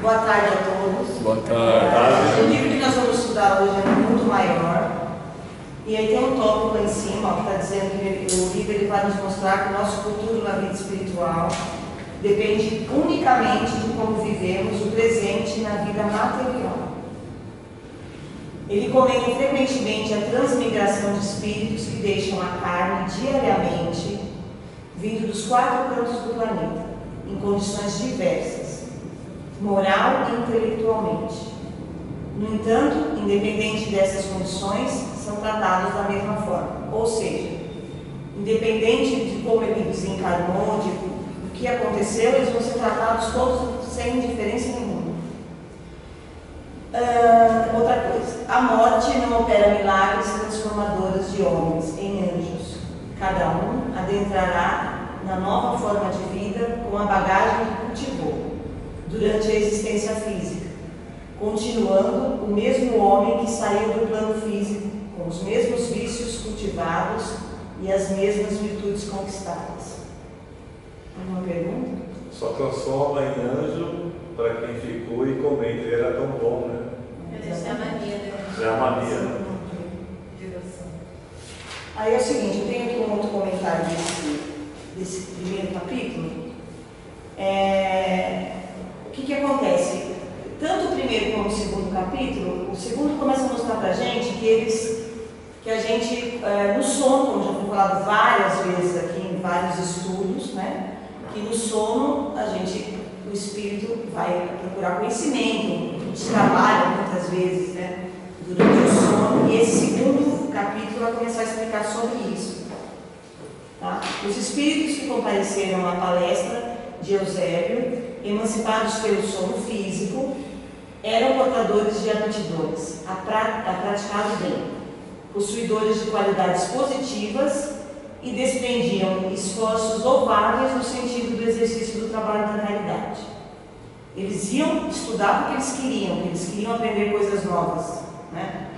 Boa tarde a todos. Boa tarde. O livro que nós vamos estudar hoje é Um Mundo Maior. E aí tem um tópico lá em cima, ó, que está dizendo que o livro ele vai nos mostrar que o nosso futuro na vida espiritual depende unicamente de como vivemos o presente na vida material. Ele comenta frequentemente a transmigração de espíritos que deixam a carne diariamente, vindo dos 4 cantos do planeta, em condições diversas, moral e intelectualmente. No entanto, independente dessas condições, são tratados da mesma forma. Ou seja, independente de como ele desencarnou, do que aconteceu, eles vão ser tratados todos sem diferença nenhuma. Outra coisa, a morte não opera milagres transformadores de homens em anjos. Cada um adentrará na nova forma de vida com a bagagem que cultivou durante a existência física, continuando o mesmo homem que saiu do plano físico, com os mesmos vícios cultivados e as mesmas virtudes conquistadas. Alguma pergunta? Só transforma em anjo para quem ficou e comenta, ele era tão bom, né? Essa é a mania, né? É a mania, né? Aí é o seguinte, eu tenho aqui um outro comentário desse primeiro capítulo. O que acontece? Tanto o primeiro como o segundo capítulo, o segundo começa a mostrar pra gente que a gente, no sono, como já foi falado várias vezes aqui em vários estudos, né? Que no sono o espírito vai procurar conhecimento, a gente trabalha muitas vezes, né? Durante o sono, e esse segundo capítulo vai começar a explicar sobre isso. Tá? Os espíritos que compareceram à palestra de Eusébio, emancipados pelo sono físico, eram portadores de aptidões a praticar o bem, possuidores de qualidades positivas e desprendiam esforços louváveis no sentido do exercício do trabalho da caridade. Eles iam estudar porque eles queriam aprender coisas novas, né?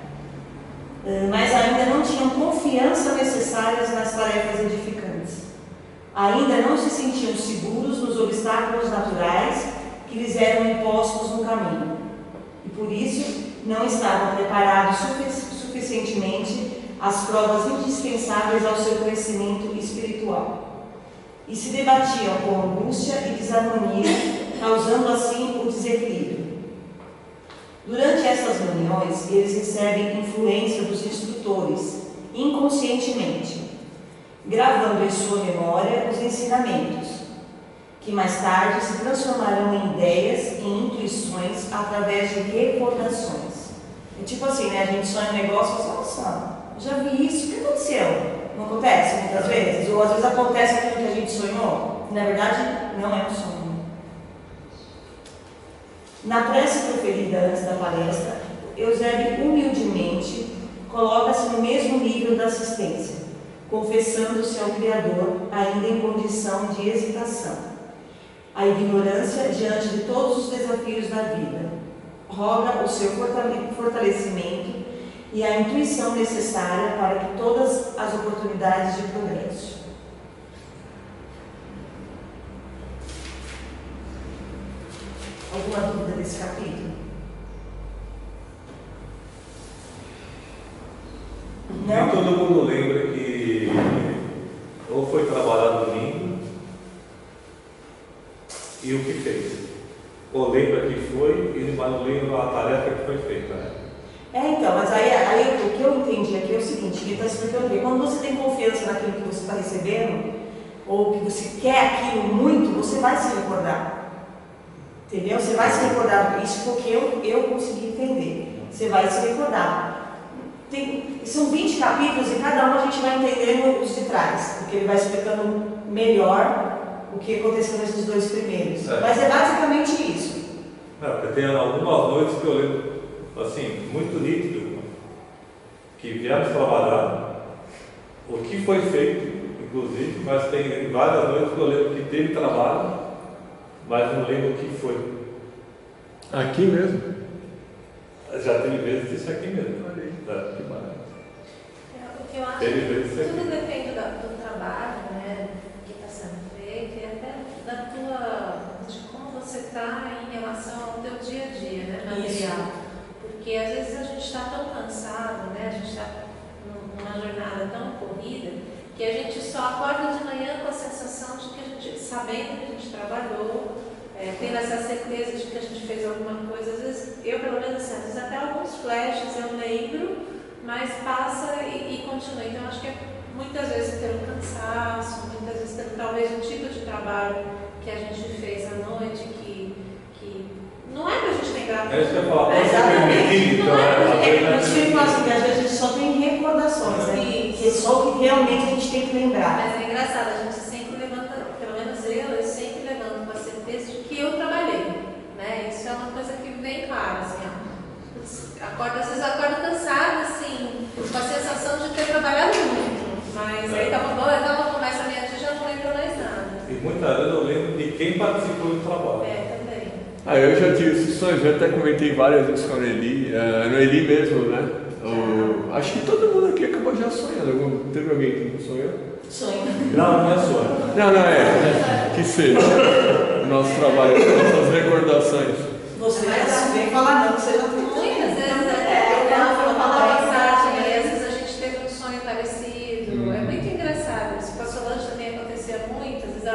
Mas ainda não tinham confiança necessárias nas tarefas edificantes. Ainda não se sentiam seguros nos obstáculos naturais que lhes eram impostos no caminho. E por isso não estavam preparados suficientemente às provas indispensáveis ao seu crescimento espiritual. E se debatiam com angústia e desarmonia, causando assim o desequilíbrio. Durante essas reuniões, eles recebem influência dos instrutores, inconscientemente, gravando em sua memória os ensinamentos, que mais tarde se transformarão em ideias e intuições através de recordações. É tipo assim, né? A gente sonha um negócio e fala, nossa, já vi isso, o que aconteceu? Não acontece muitas vezes? Ou às vezes acontece aquilo que a gente sonhou, que na verdade não é um sonho. Na prece proferida antes da palestra, Eusébio humildemente coloca-se no mesmo nível da assistência, confessando-se ao Criador ainda em condição de hesitação. A ignorância diante de todos os desafios da vida roga o seu fortalecimento e a intuição necessária para que todas as oportunidades de progresso. Alguma dúvida desse capítulo? Nem Não? todo mundo lembra que ou foi trabalhar domingo e o que fez. Ou lembra que foi, mas não lembra a tarefa que foi feita. Né? Então, mas aí o que eu entendi aqui é o seguinte, ele está explicando que quando você tem confiança naquilo que você está recebendo, ou que você quer aquilo muito, você vai se recordar. Entendeu? Você vai se recordar disso porque eu consegui entender. Você vai se recordar. São 20 capítulos e cada um a gente vai entendendo os de trás, porque ele vai explicando melhor o que aconteceu nesses 2 primeiros. Mas é basicamente isso. Porque tem algumas noites que eu lembro, assim, muito nítido, que viemos trabalhar, o que foi feito, inclusive, mas tem várias noites que eu lembro que teve trabalho, mas não lembro o que foi. Aqui mesmo? Já teve vezes isso aqui mesmo. Que maravilha. O que eu acho Teve que vezes isso tudo aqui. depende do trabalho, né, que está sendo feito e até de como você concentrar em relação ao teu dia a dia, né, material. Porque às vezes a gente está tão cansado, né, a gente está numa jornada tão corrida, que a gente só acorda de manhã com a sensação de que a gente, sabendo que a gente trabalhou, tendo essa certeza de que a gente fez alguma coisa. Às vezes, eu pelo menos assim, às vezes até alguns flashes eu lembro, mas passa e continua. Então acho que muitas vezes pelo cansaço, muitas vezes pelo talvez o tipo de trabalho que a gente fez à noite, que não é pra gente lembrar. É isso que eu ia falar, Exatamente. então, Por isso que eu falo assim, que às vezes a gente só tem recordações, né? Que é só o que realmente a gente tem que lembrar. Mas é engraçado, a gente sempre levanta, pelo menos eu sempre levanto com a certeza de que eu trabalhei, né? Isso é uma coisa que vem clara, assim, ó. Às vezes eu acordo cansada, assim, com a sensação de ter trabalhado muito, mas aí tava bom, eu tava conversa minha tia, já não lembro mais nada. E muitas vezes eu lembro de quem participou do trabalho. Também. Eu já tive esses sonhos, eu até comentei várias vezes com a Noeli, no Eli mesmo, né? Acho que todo mundo aqui acabou já sonhando. Teve alguém que não sonhou? Sonho. Não é sonho. Não, que seja. O nosso trabalho, nossas recordações. Você não vem falar não, você já tem. Muitas vezes eu falava passagem, aí às vezes a gente teve um sonho parecido. É muito engraçado. Isso com a Solange também acontecia muito. Às vezes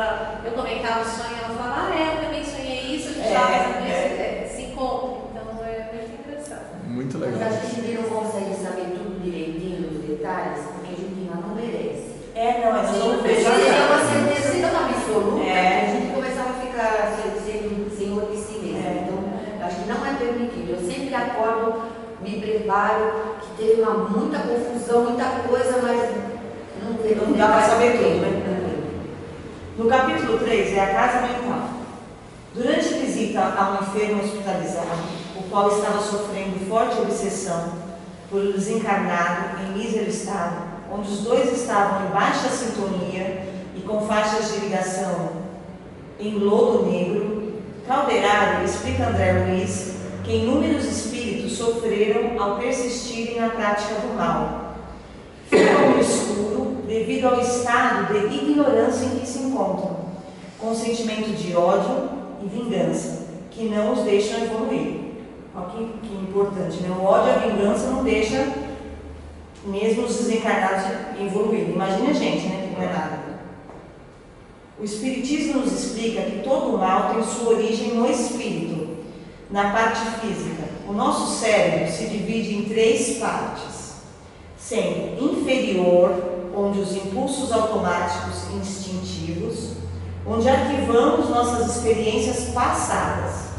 eu comentava o sonho e ela falava, eu também sonhei isso, a gente estava fazendo isso, se encontra. Então é muito engraçado. Muito Mas legal. a gente não consegue saber tudo direitinho, os detalhes, porque a gente não merece. Não, é só um Porque beijo. é uma certeza tão absoluta que a gente começava a ficar senhor de si mesmo. Então, acho que não é permitido. Eu sempre acordo, me preparo, que teve muita confusão, muita coisa, mas não dá para saber tudo, né? No capítulo 3 é a casa mental. Durante a visita a um enfermo hospitalizado, o qual estava sofrendo forte obsessão por um desencarnado em mísero estado, onde os dois estavam em baixa sintonia e com faixas de ligação em lodo negro, Calderaro explica a André Luiz que inúmeros espíritos sofreram ao persistirem na prática do mal. Ficam no escuro devido ao estado de ignorância em que se encontram, com sentimento de ódio e vingança, que não os deixam evoluir. Olha que importante, né? O ódio e a vingança não deixam mesmo os desencarnados evoluir. Imagina a gente, né? Que não é nada. O Espiritismo nos explica que todo o mal tem sua origem no espírito, na parte física. O nosso cérebro se divide em 3 partes, sendo inferior, onde os impulsos automáticos e instintivos, onde arquivamos nossas experiências passadas.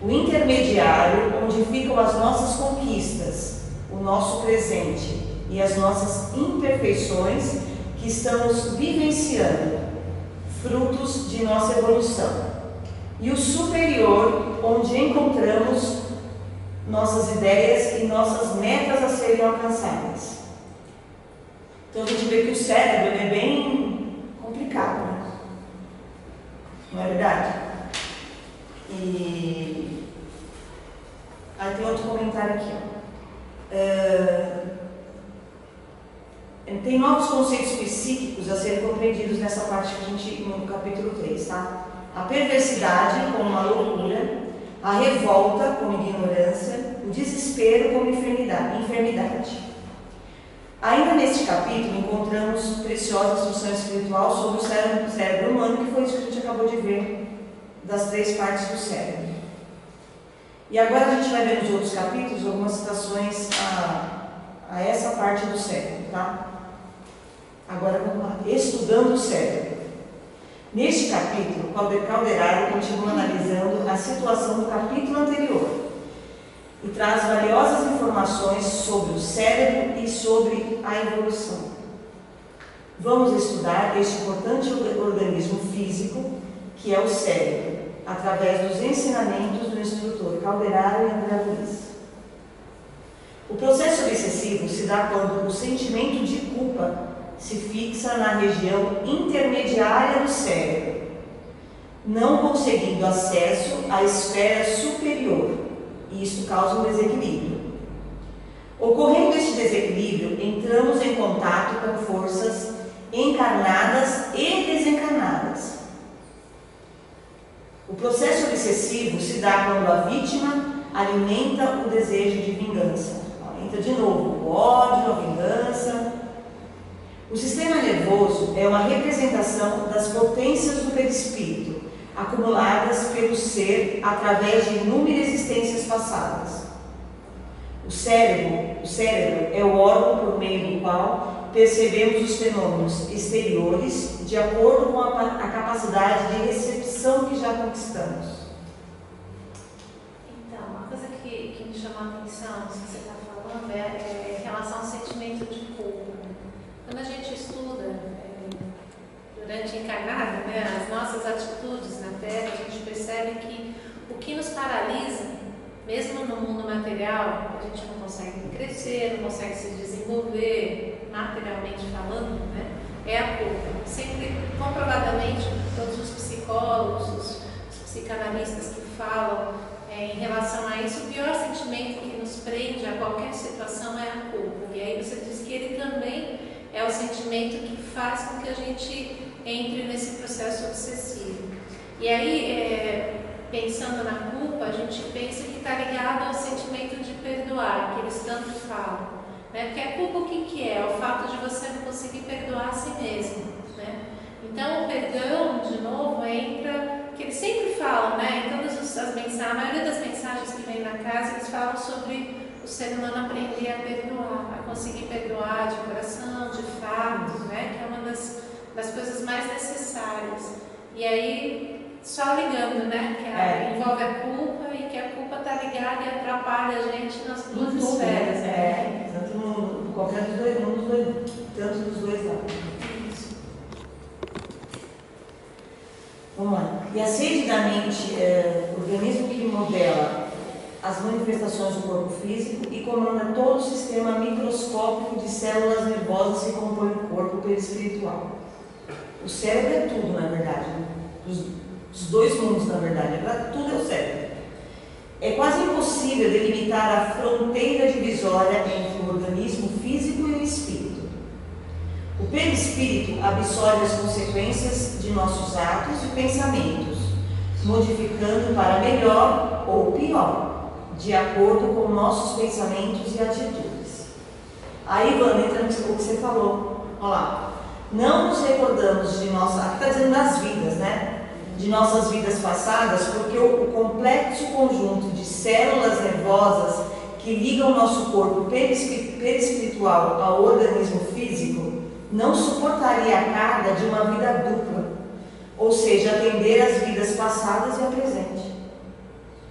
O intermediário, onde ficam as nossas conquistas, o nosso presente e as nossas imperfeições que estamos vivenciando, frutos de nossa evolução. E o superior, onde encontramos nossas ideias e nossas metas a serem alcançadas. Então a gente vê que o cérebro é bem complicado, né? Não é verdade? E aí tem outro comentário aqui, tem novos conceitos psíquicos a serem compreendidos nessa parte que a gente, no capítulo 3, tá? A perversidade como uma loucura, a revolta como ignorância, o desespero como enfermidade. Ainda neste capítulo encontramos preciosa instrução espiritual sobre o cérebro humano, que foi isso que a gente acabou de ver das 3 partes do cérebro. E agora a gente vai ver nos outros capítulos algumas citações a essa parte do cérebro, tá? Agora vamos lá. Estudando o cérebro. Neste capítulo, Calderaro continua analisando a situação do capítulo anterior e traz valiosas informações sobre o cérebro e sobre a evolução. Vamos estudar este importante organismo físico que é o cérebro, através dos ensinamentos do instrutor Calderaro e André Luiz. O processo obsessivo se dá quando o sentimento de culpa se fixa na região intermediária do cérebro, não conseguindo acesso à esfera superior, e isto causa um desequilíbrio. Ocorrendo este desequilíbrio, entramos em contato com forças encarnadas e desencarnadas. O processo excessivo se dá quando a vítima alimenta o desejo de vingança. Entra de novo o ódio, a vingança. O sistema nervoso é uma representação das potências do perispírito, acumuladas pelo ser através de inúmeras existências passadas. O cérebro é o órgão por meio do qual percebemos os fenômenos exteriores de acordo com a capacidade de recepção que já conquistamos. Então, uma coisa que me chamou a atenção, isso que você está falando, é em relação ao sentimento de culpa. Quando a gente estuda durante encarnado, as nossas atitudes na Terra, a gente percebe que o que nos paralisa, mesmo no mundo material, a gente não consegue crescer, não consegue se desenvolver, materialmente falando, é a culpa. Sempre, comprovadamente, todos os psicólogos, os psicanalistas que falam em relação a isso, o pior sentimento que nos prende a qualquer situação é a culpa. E aí você diz que ele também é o sentimento que faz com que a gente entre nesse processo obsessivo. E aí, pensando na culpa, a gente pensa que está ligado ao sentimento de perdoar, que eles tanto falam. Porque a culpa o que é? É o fato de você não conseguir perdoar a si mesmo. Então, o perdão, de novo, entra, que eles sempre falam, em todas as mensagens, a maioria das mensagens que vem na casa, eles falam sobre o ser humano aprender a perdoar, a conseguir perdoar de coração, de fato, que é uma das coisas mais necessárias. E aí, só ligando, que envolve a culpa e que a culpa está ligada e atrapalha a gente nas duas esferas. Tanto no qualquer dos dois, tanto dos dois lados. Isso. Vamos lá. E a sede da mente é o organismo que modela as manifestações do corpo físico e comanda todo o sistema microscópico de células nervosas que compõem o corpo perispiritual. O cérebro é tudo, na verdade. Os dois mundos, na verdade. Tudo é o cérebro. É quase impossível delimitar a fronteira divisória entre o organismo físico e o espírito. O perispírito absorve as consequências de nossos atos e pensamentos, modificando para melhor ou pior, de acordo com nossos pensamentos e atitudes. Aí, Wanda, entra no que você falou. Olha lá. Não nos recordamos de nossa... Aqui está dizendo das vidas, de nossas vidas passadas, porque o complexo conjunto de células nervosas que ligam o nosso corpo perispiritual ao organismo físico não suportaria a carga de uma vida dupla, ou seja, atender às vidas passadas e à presente.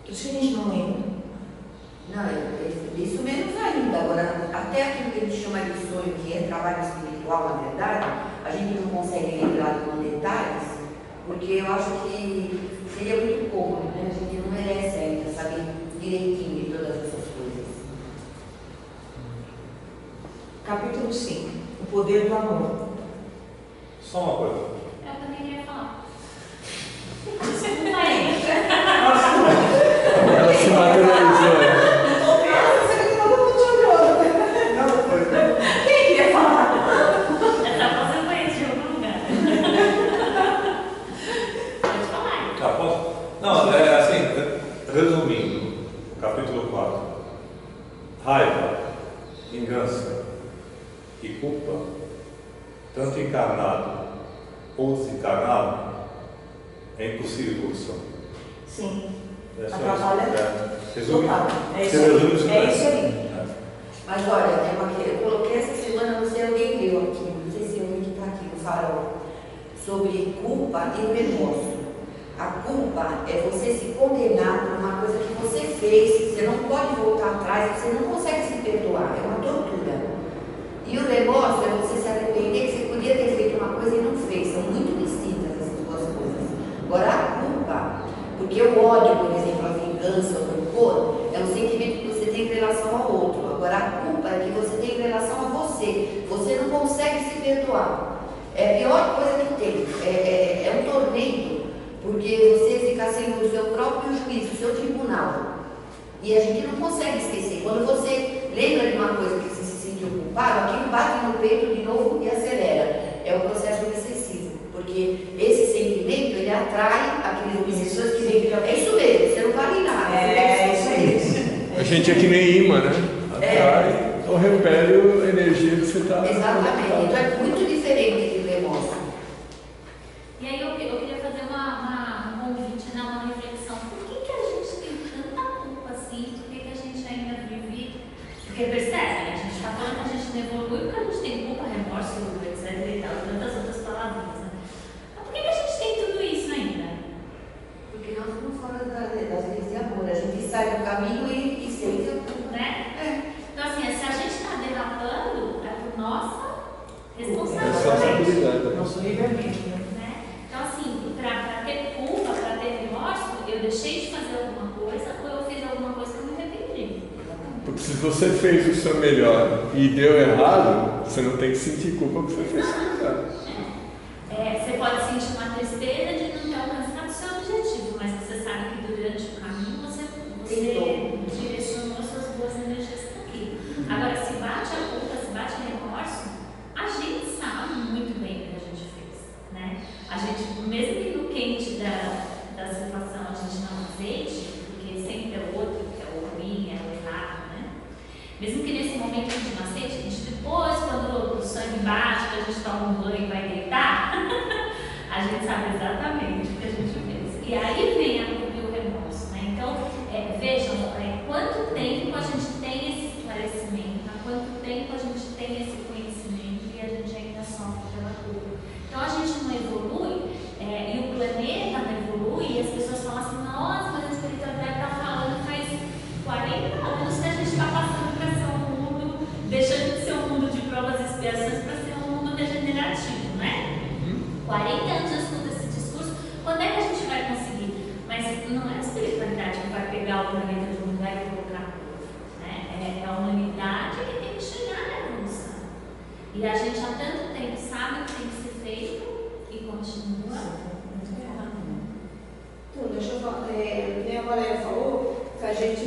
Isso que a gente não lembra. Não, isso menos ainda. Agora, até aquilo que a gente chama de sonho, que é trabalho espiritual, na verdade, a gente não consegue lembrar com detalhes, porque eu acho que seria muito pouco, A gente não merece ainda saber direitinho de todas essas coisas. Capítulo 5. O poder do amor. Só uma coisa. Eu também queria falar. Você não está aí. Ela se materializou. Quem queria falar? Essa voz eu conheço de algum lugar. Pode falar. Já posso? Não, assim, resumindo, capítulo 4. Raiva, vingança e culpa, tanto encarnado ou desencarnado, é impossível evolução. Sim. Atrapalha. Resume. É isso aí. Mas olha, eu coloquei essa semana, não sei alguém leu aqui, não sei se alguém que está aqui no farol, sobre culpa e remorso. A culpa é você se condenar por uma coisa que você fez, você não pode voltar atrás, você não consegue se perdoar, é uma tortura. E o remorso é você se arrepender que você podia ter feito uma coisa e não fez, são muito distintas essas duas coisas. Agora a culpa, porque o ódio, por exemplo, a vingança, o rancor, é um sentimento que você tem em relação ao outro. Agora a culpa é que você tem em relação a você. Você não consegue se perdoar. É a pior coisa que tem. É um tormento, porque você fica sendo o seu próprio juiz, o seu tribunal. E a gente não consegue esquecer. Quando você lembra de uma coisa que você se sentiu culpado, aquilo bate no peito de novo e acelera. É o processo obsessivo. Porque esse sentimento, ele atrai aqueles obsessores que vêm. É isso mesmo. gente é que nem imã, né? Atrai ou repele a energia que você está. Exatamente. Então é muito diferente de remorso. E aí eu queria fazer um convite, né, uma reflexão. Por que a gente tem tanta culpa assim? Por que a gente ainda vive? Porque percebe, a gente está falando que a gente não evolui porque a gente tem culpa, remorso, etc. e tal, tantas outras palavrinhas, né? Mas por que a gente tem tudo isso ainda? Porque nós estamos fora das leis de amor. A gente sai do caminho e segue, né? Então, assim, se a gente está derrapando, é por nossa responsabilidade. Responsabilidade. Nosso livre-arbítrio, né? Então, assim, para ter culpa, para ter remorso, eu deixei de fazer alguma coisa ou eu fiz alguma coisa que eu me arrependi. Porque se você fez o seu melhor e deu errado, você não tem que sentir culpa porque você fez o seu melhor. Você pode sentir uma tristeza de não ter alcançado o seu objetivo, mas você sabe que durante o caminho você direcionou as suas boas energias para aqui. Agora, se bate a culpa, se bate o remorso, a gente sabe muito bem o que a gente fez, né? A gente, mesmo que no quente da situação a gente não aceite, porque sempre é o outro, é o ruim, é o errado, né? Mesmo que nesse momento a gente não aceite, a gente depois, quando o sangue bate, que a gente toma um banho e vai deitar, a gente sabe exatamente o que a gente fez. E aí vem a culpa e o remorso, né? Então, vejam, quanto tempo a gente tem esse esclarecimento, há quanto tempo a gente tem esse conhecimento e a gente ainda sofre pela culpa. Então, a gente não evolui, e o planeta não evolui, e as pessoas falam assim, nossa, mas a espiritualidade está falando faz 40 anos que a gente está passando para ser um mundo, deixando de ser um mundo de provas e expiações para ser um mundo degenerativo, né? 40 anos eu escuto esse discurso, quando é que a gente vai conseguir? Mas não é a espiritualidade que vai pegar o planeta de um lugar e colocar no outro, né? É a humanidade que tem que chegar na evolução. E a gente há tanto tempo sabe o que tem que ser feito e continua. Então, deixa eu falar, a Valéria falou que a gente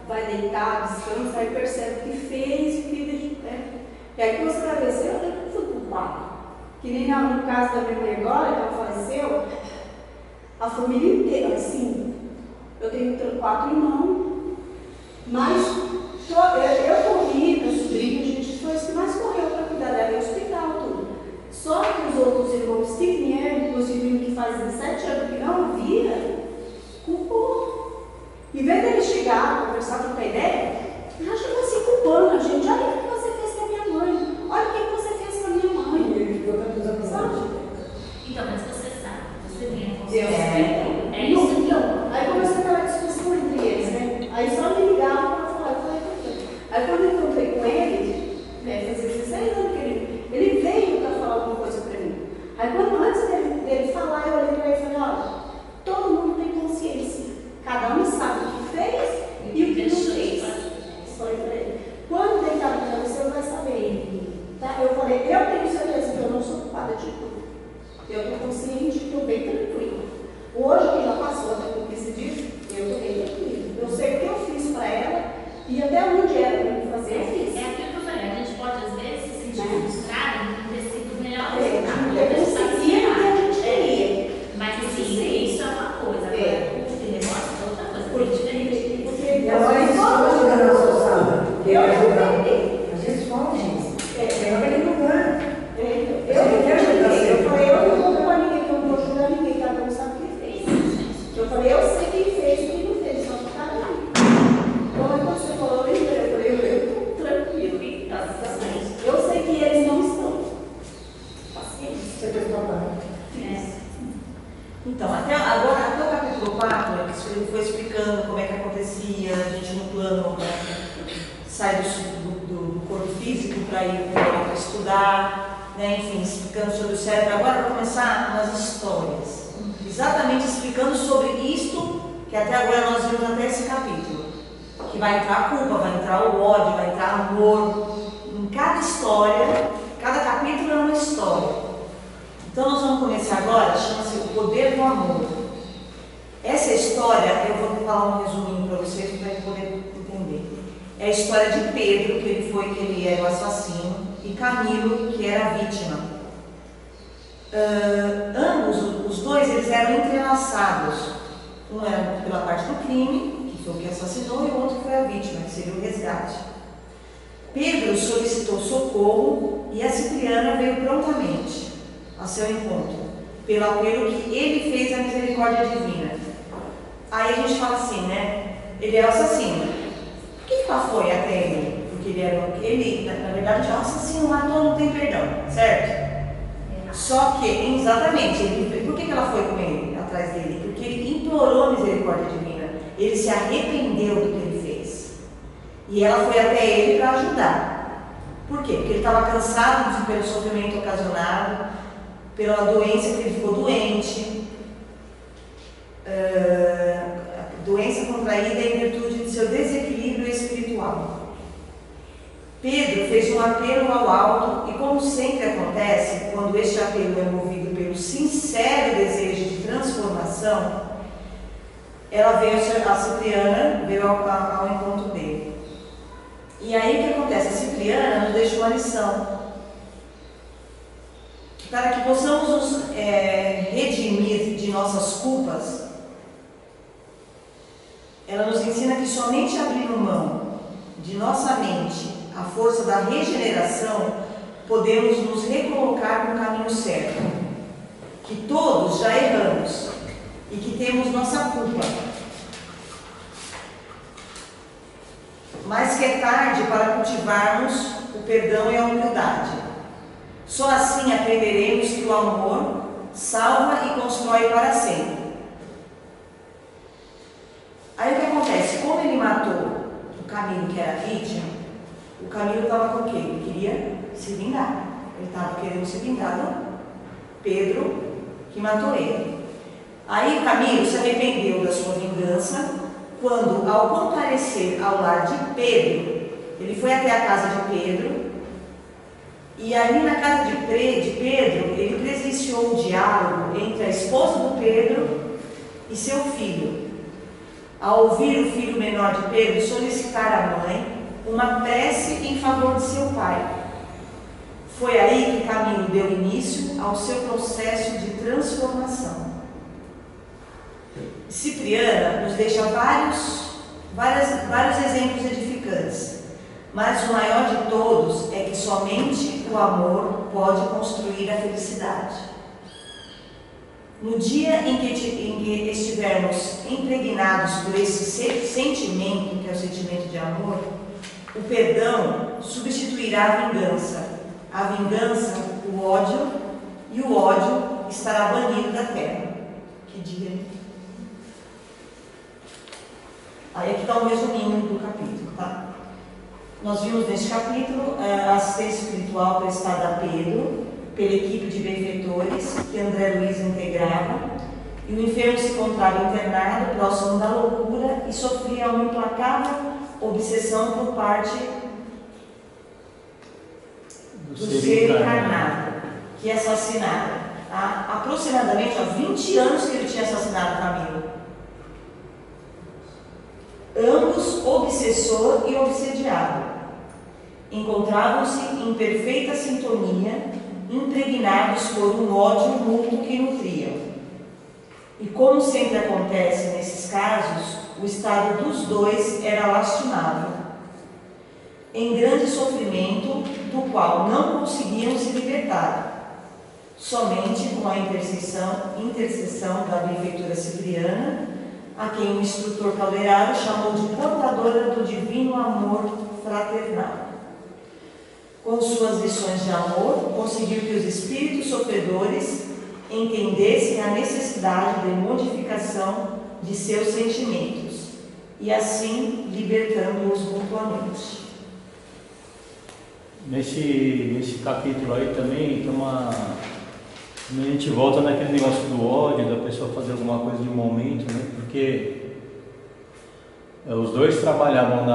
vai deitar, descansa, aí percebe o que fez, o que deixou, né? E aí quando você vai ver, eu fui culpado. Que nem no caso da minha mãe agora, que ela faleceu, a família inteira, assim, eu tenho 4 irmãos, mas eu corri, meu sobrinho, a gente foi os que mais correu para cuidar dela no hospital, tudo. Só que os outros irmãos que vieram, inclusive que faz 17 anos que não via, culpou. Em vez dele chegar, conversar, trocar ideia, já chegou assim culpando a gente. Olha o que você fez com a minha mãe, olha o que você fez com a minha mãe. Sabe? Então, mas você sabe, você vem a consciência. É isso. Então, aí começou aquela discussão entre eles, né? Aí só me ligavam para falar, eu falei, aí quando eu encontrei com ele, fazia 16 anos que ele veio para falar alguma coisa para mim. Aí quando antes dele falar, eu olhei para ele e falei, olha, todo mundo tem consciência. Cada um sabe o que fez e o que não fez. Falei para ele. Quando ele estava para você, vai saber. Tá? Eu falei, eu tenho certeza que eu não sou culpada de tudo. Eu estou consciente, estou bem tranquila. Hoje, que já passou até por esse dia, eu estou bem tranquila. Eu sei o que eu fiz para ela e até onde era para me fazer, eu fiz. É aquilo que eu falei, a gente pode às vezes se sentir frustrada em ter sido melhor Eu conseguia o que a gente queria. Mas assim, isso é uma coisa, agora culpa e remorso é outra coisa, é diferente. E agora eles fogem da nossa sala. Às vezes fogem. Ele não ganha. Eu falei, eu não vou culpar ninguém, eu não vou julgar ninguém, cada um sabe o que fez. Eu falei, eu sei quem fez e quem não fez, só que tá ali. Então, quando você falou, eu estou tranquilo. Eu sei que eles não estão. Paciência. Você fez trabalho. Então, até o capítulo 4, ele foi explicando como é que acontecia, a gente no plano, né, sai do corpo físico para ir para estudar, né, enfim, explicando sobre o cérebro. Agora vai começar nas histórias, exatamente explicando sobre isto que até agora nós vimos até esse capítulo, que vai entrar a culpa, vai entrar o ódio, vai entrar o amor. Em cada história, cada capítulo é uma história. Então nós vamos começar agora, chama-se O Poder do Amor. Essa história, eu vou falar um resuminho para vocês para poder entender. É a história de Pedro, que ele era o assassino, e Camilo, que era a vítima. Ambos, os dois, eles eram entrelaçados. Um era pela parte do crime, que foi o que assassinou, e o outro foi a vítima, que seria o resgate. Pedro solicitou socorro e a Cipriana veio prontamente a seu encontro, pelo apelo que ele fez à misericórdia divina. Aí a gente fala assim, né? Ele é o assassino. Por que ela foi até ele? Porque ele, na verdade, é um assassino, matou, não tem perdão, certo? Só que, exatamente, por que ela foi com ele, atrás dele? Porque ele implorou a misericórdia divina. Ele se arrependeu do que ele fez. E ela foi até ele para ajudar. Por quê? Porque ele estava cansado pelo sofrimento ocasionado, pela doença que ele ficou doente, doença contraída em virtude de seu desequilíbrio espiritual. Pedro fez um apelo ao alto e, como sempre acontece, quando este apelo é movido pelo sincero desejo de transformação, ela veio, a Cipriana veio ao encontro dele. E aí o que acontece? A Cipriana nos deixa uma lição. Para que possamos nos redimir de nossas culpas, ela nos ensina que somente abrindo mão de nossa mente a força da regeneração, podemos nos recolocar no caminho certo. Que todos já erramos e que temos nossa culpa, mas que é tarde para cultivarmos o perdão e a humildade. Só assim aprenderemos que o amor salva e constrói para sempre. Aí o que acontece? Como ele matou o Camilo, que era vítima, o Camilo estava com o quê? Ele queria se vingar. Ele estava querendo se vingar do Pedro, que matou ele. Aí o Camilo se arrependeu da sua vingança quando, ao comparecer ao lar de Pedro, ele foi até a casa de Pedro, e ali na casa de Pedro, ele presenciou um diálogo entre a esposa do Pedro e seu filho. Ao ouvir o filho menor de Pedro solicitar à mãe uma prece em favor de seu pai. Foi aí que Camilo deu início ao seu processo de transformação. Cipriana nos deixa vários exemplos edificantes, mas o maior de todos é que somente o amor pode construir a felicidade. No dia em que estivermos impregnados por esse sentimento, que é o sentimento de amor, o perdão substituirá a vingança, o ódio, e o ódio estará banido da terra. Que dia, hein? Aí aqui está o resuminho do capítulo, tá? Nós vimos neste capítulo a assistência espiritual prestada a Pedro, pela equipe de benfeitores que André Luiz integrava, e o enfermo se encontrava internado, próximo da loucura, e sofria uma implacável obsessão por parte do ser encarnado, que assassinava. Há aproximadamente 20 anos que ele tinha assassinado Camilo. Ambos, obsessor e obsediado, encontravam-se em perfeita sintonia, impregnados por um ódio mútuo que nutriam. E como sempre acontece nesses casos, o estado dos dois era lastimável, em grande sofrimento, do qual não conseguiam se libertar, somente com a intercessão da benfeitora Cipriana, a quem o instrutor Calderaro chamou de portadora do divino amor fraternal. Com suas lições de amor, conseguiu que os espíritos sofredores entendessem a necessidade de modificação de seus sentimentos e assim libertando-os mutuamente. Nesse capítulo aí também tem a gente volta naquele negócio do ódio, da pessoa fazer alguma coisa de momento, né? Porque os dois trabalhavam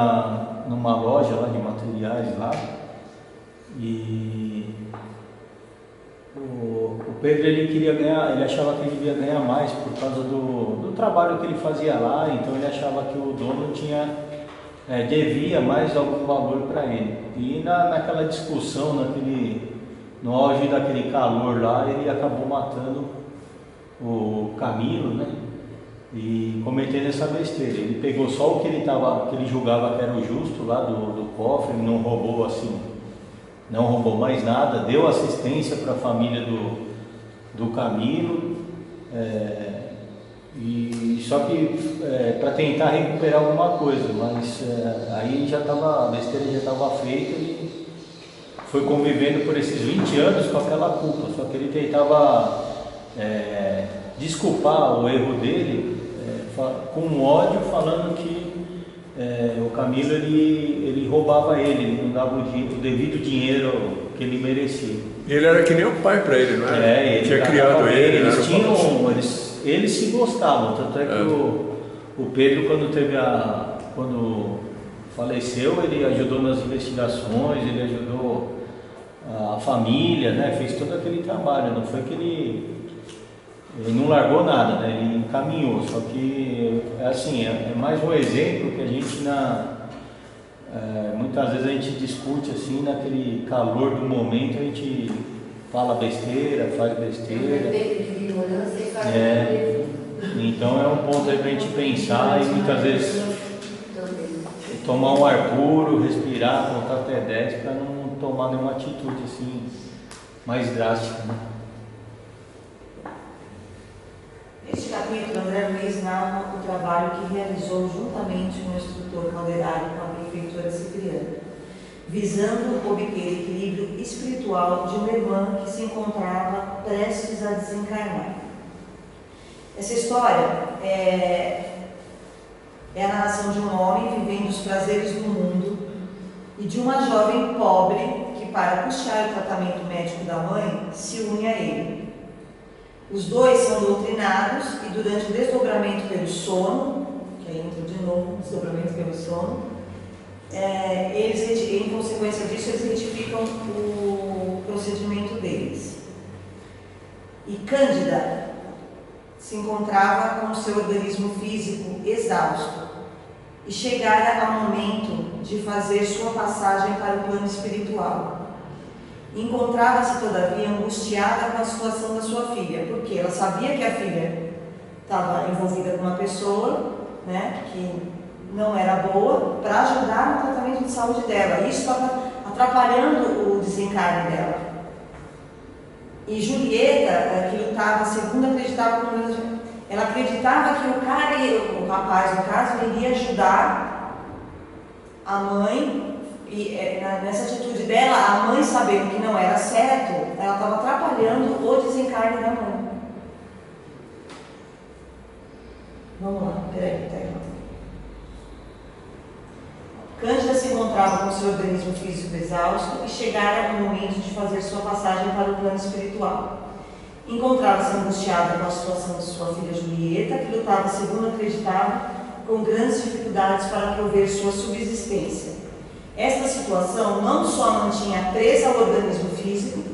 numa loja lá de materiais lá, e o Pedro ele queria ganhar, ele achava que ele devia ganhar mais por causa do trabalho que ele fazia lá, então ele achava que o dono devia mais algum valor para ele. E naquela discussão, no auge daquele calor lá, ele acabou matando o Camilo, né? e cometendo essa besteira. Ele pegou só o que ele julgava que era o justo lá do cofre, ele não roubou assim, não roubou mais nada, deu assistência para a família do Camilo, e só que para tentar recuperar alguma coisa, mas aí a besteira já estava feita e foi convivendo por esses 20 anos com aquela culpa, só que ele tentava desculpar o erro dele com ódio, falando que o Camilo ele roubava ele não dava o devido dinheiro que ele merecia. Ele era que nem o pai para ele, não era? Ele tinha criado ele. Eles se gostavam, tanto é que o Pedro, quando faleceu, ele ajudou nas investigações, ele ajudou a família, né? Fez todo aquele trabalho, não foi que ele não largou nada, né? Ele encaminhou, só que é mais um exemplo que a gente muitas vezes a gente discute assim, naquele calor do momento, a gente fala besteira, faz besteira. Então é um ponto aí pra gente pensar e muitas vezes tomar um ar puro, respirar, contar até 10 para não tomar nenhuma atitude assim mais drástica, né? Neste capítulo, André Luiz narra o trabalho que realizou juntamente com o instrutor Calderari com a prefeitura cipriana, visando obter equilíbrio espiritual de uma irmã que se encontrava prestes a desencarnar. Essa história é a narração de um homem vivendo os prazeres do mundo e de uma jovem pobre que, para custear o tratamento médico da mãe, se une a ele. Os dois são doutrinados e, durante o desdobramento pelo sono, que aí entra de novo o desdobramento pelo sono, eles, em consequência disso, eles retificam o procedimento deles. E Cândida se encontrava com o seu organismo físico exausto e chegara ao momento de fazer sua passagem para o plano espiritual. Encontrava-se, todavia, angustiada com a situação da sua filha, porque ela sabia que a filha estava envolvida com uma pessoa, né, que não era boa, para ajudar no tratamento de saúde dela. Isso estava atrapalhando o desencarne dela. E Julieta, que lutava, segundo acreditava, ela acreditava que o rapaz, no caso, iria ajudar a mãe. E nessa atitude dela, a mãe, sabendo que não era certo, ela estava atrapalhando o desencarne da mãe. Vamos lá, peraí. Cândida se encontrava com seu organismo físico exausto e chegara o momento de fazer sua passagem para o plano espiritual. Encontrava-se angustiada com a situação de sua filha Julieta, que lutava, segundo acreditava, com grandes dificuldades para prover sua subsistência. Esta situação não só a mantinha presa ao organismo físico,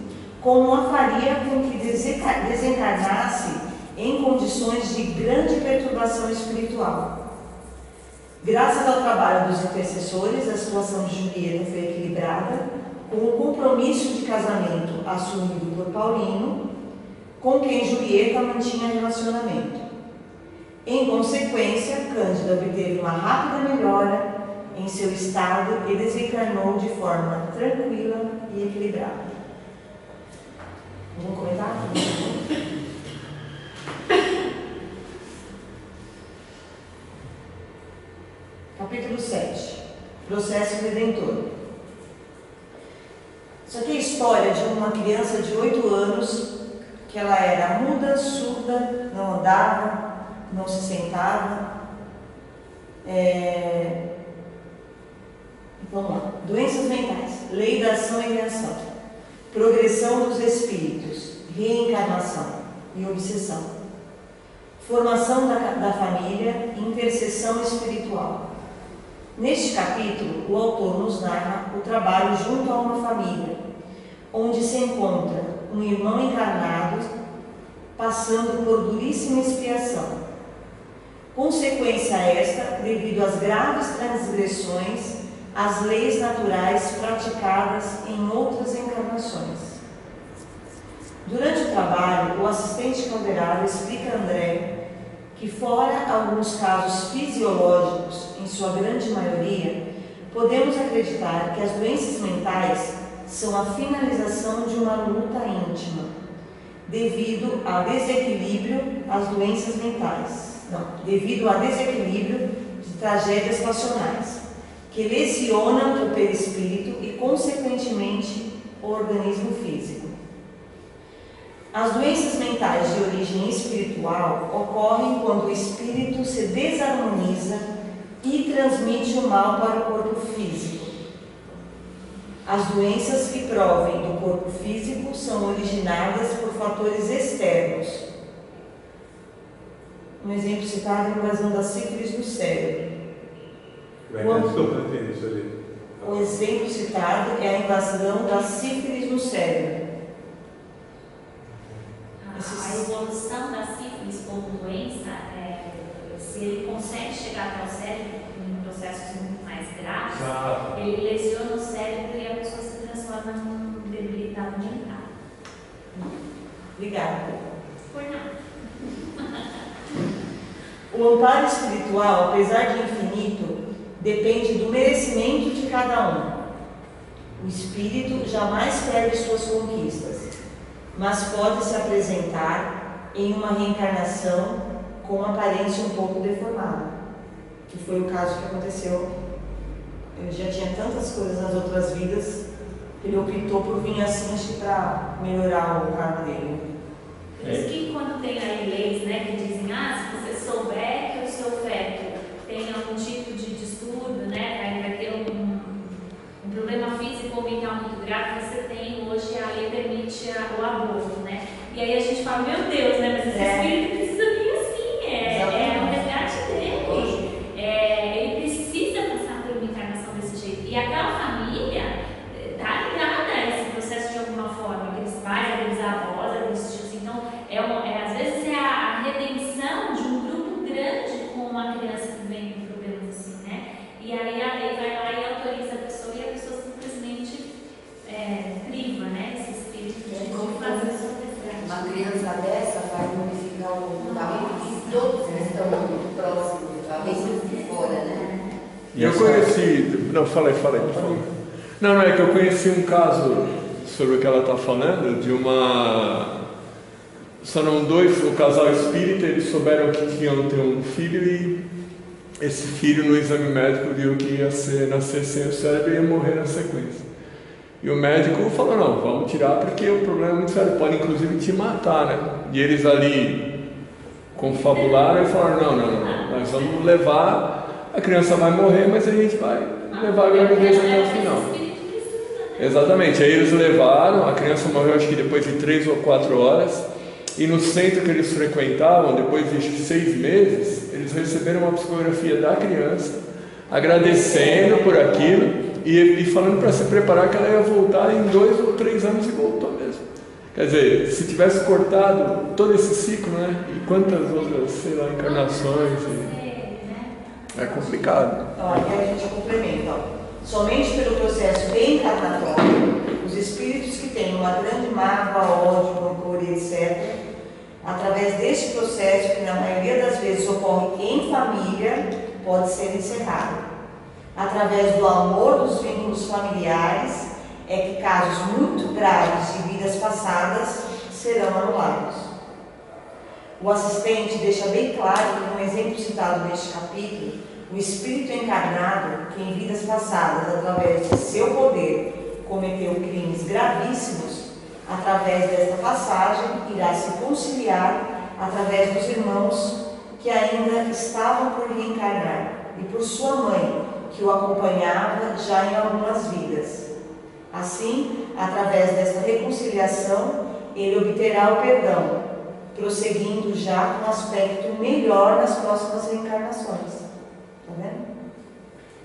como a faria com que desencarnasse em condições de grande perturbação espiritual. Graças ao trabalho dos intercessores, a situação de Julieta foi equilibrada, com o compromisso de casamento assumido por Paulino, com quem Julieta mantinha relacionamento. Em consequência, Cândida obteve uma rápida melhora em seu estado e desencarnou de forma tranquila e equilibrada. Vamos comentar? Capítulo 7. Processo redentor. Isso aqui é a história de uma criança de 8 anos que ela era muda, surda, não andava, não se sentava. Vamos lá. Doenças mentais, lei da ação e reação, progressão dos espíritos, reencarnação e obsessão, formação da família, intercessão espiritual. Neste capítulo, o autor nos narra o trabalho junto a uma família, onde se encontra um irmão encarnado passando por duríssima expiação. Consequência esta, devido às graves transgressões às leis naturais praticadas em outras encarnações. Durante o trabalho, o assistente Calderari explica a André que, fora alguns casos fisiológicos, em sua grande maioria, podemos acreditar que as doenças mentais são a finalização de uma luta íntima, devido ao desequilíbrio de tragédias passionais, que lesionam o perispírito e, consequentemente, o organismo físico. As doenças mentais de origem espiritual ocorrem quando o espírito se desarmoniza e transmite o mal para o corpo físico. As doenças que provém do corpo físico são originadas por fatores externos. Um exemplo citado é a invasão da sífilis no cérebro. O exemplo citado é a invasão da sífilis no cérebro. A evolução da sífilis como doença, se ele consegue chegar até o cérebro em processos muito mais graves, ele lesiona o cérebro e a pessoa se transforma num debilitado mental. Obrigada. Por nada. O amparo espiritual, apesar de infinito, depende do merecimento de cada um. O espírito jamais perde suas conquistas, mas pode se apresentar em uma reencarnação com aparência um pouco deformada, que foi o caso que aconteceu. Ele já tinha tantas coisas nas outras vidas, ele optou por vir assim, acho que para melhorar o karma dele. Por isso que quando tem aí leis, né, que dizem, se você souber que o seu feto tem algum tipo de distúrbio, né, vai ter um problema físico ou mental muito grave, você tem hoje, a lei permite o aborto, né? E aí a gente fala, meu Deus, né, mas esse espírito precisa vir assim, é o resgate dele. Ele precisa passar por uma encarnação desse jeito. E aquela família está ligada a esse processo de alguma forma, aqueles pais, aqueles avós, aqueles tios. Então, às vezes é a redenção de um grupo grande com uma criança que vem com problemas assim, né? E aí a lei vai lá e autoriza a pessoa e a pessoa simplesmente priva, né, esse espírito de fazer a sua resgate. Uma criança dessa vai modificar o fundamento de todos que estão próximos, mesmo de fora, né? Eu conheci. Não, fala aí, por favor. Não, é que eu conheci um caso sobre o que ela está falando, de uma. Foram dois, o casal espírita, eles souberam que tinham ter um filho e esse filho no exame médico viu que ia nascer sem o cérebro e ia morrer na sequência. E o médico falou, não, vamos tirar porque o problema é muito sério, pode inclusive te matar, né? E eles ali confabularam e falaram, não, nós vamos levar, a criança vai morrer, mas a gente vai levar a gravidez até o final. Exatamente, aí eles levaram, a criança morreu acho que depois de 3 ou 4 horas, e no centro que eles frequentavam, depois de 6 meses, eles receberam uma psicografia da criança, agradecendo por aquilo, e falando para se preparar que ela ia voltar em 2 ou 3 anos e voltou mesmo. Quer dizer, se tivesse cortado todo esse ciclo, né? E quantas outras, sei lá, encarnações. É complicado. Então, aqui a gente complementa. Somente pelo processo reencarnatório, os espíritos que têm uma grande mágoa, ódio, rancor, etc., através deste processo, que na maioria das vezes ocorre em família, pode ser encerrado. Através do amor dos vínculos familiares, é que casos muito graves de vidas passadas serão anulados. O assistente deixa bem claro que, no exemplo citado neste capítulo, o espírito encarnado, que em vidas passadas, através de seu poder, cometeu crimes gravíssimos, através desta passagem, irá se conciliar através dos irmãos que ainda estavam por reencarnar e por sua mãe, que o acompanhava já em algumas vidas. Assim, através desta reconciliação, ele obterá o perdão, prosseguindo já com um aspecto melhor nas próximas reencarnações. Está vendo?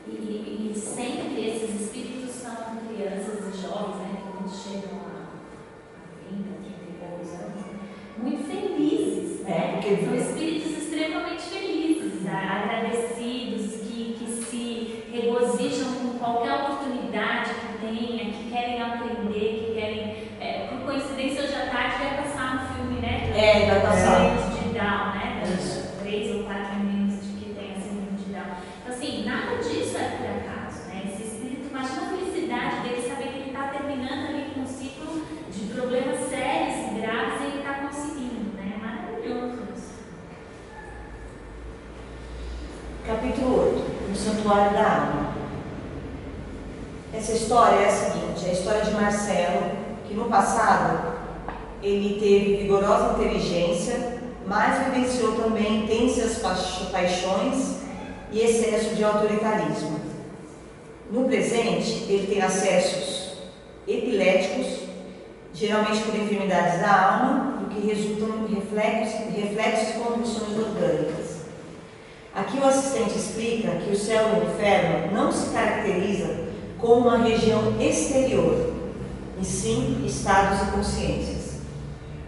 E sempre esses espíritos são crianças e jovens, né, que quando chegam a 30, 30 e poucos anos, muito felizes, né? São espíritos extremamente felizes, agradecidos, que se regozijam com qualquer oportunidade que tenha, que querem aprender, que querem. Por coincidência, hoje à tarde vai passar um filme, né? Vai passar. De Down, né? 3 santuário da alma. Essa história é a seguinte, é a história de Marcelo, que no passado ele teve vigorosa inteligência, mas vivenciou também intensas paixões e excesso de autoritarismo. No presente, ele tem acessos epiléticos, geralmente por enfermidades da alma, do que resultam em reflexos e convulsões orgânicas. Aqui o assistente explica que o céu e o inferno não se caracteriza como uma região exterior, e sim estados e consciências.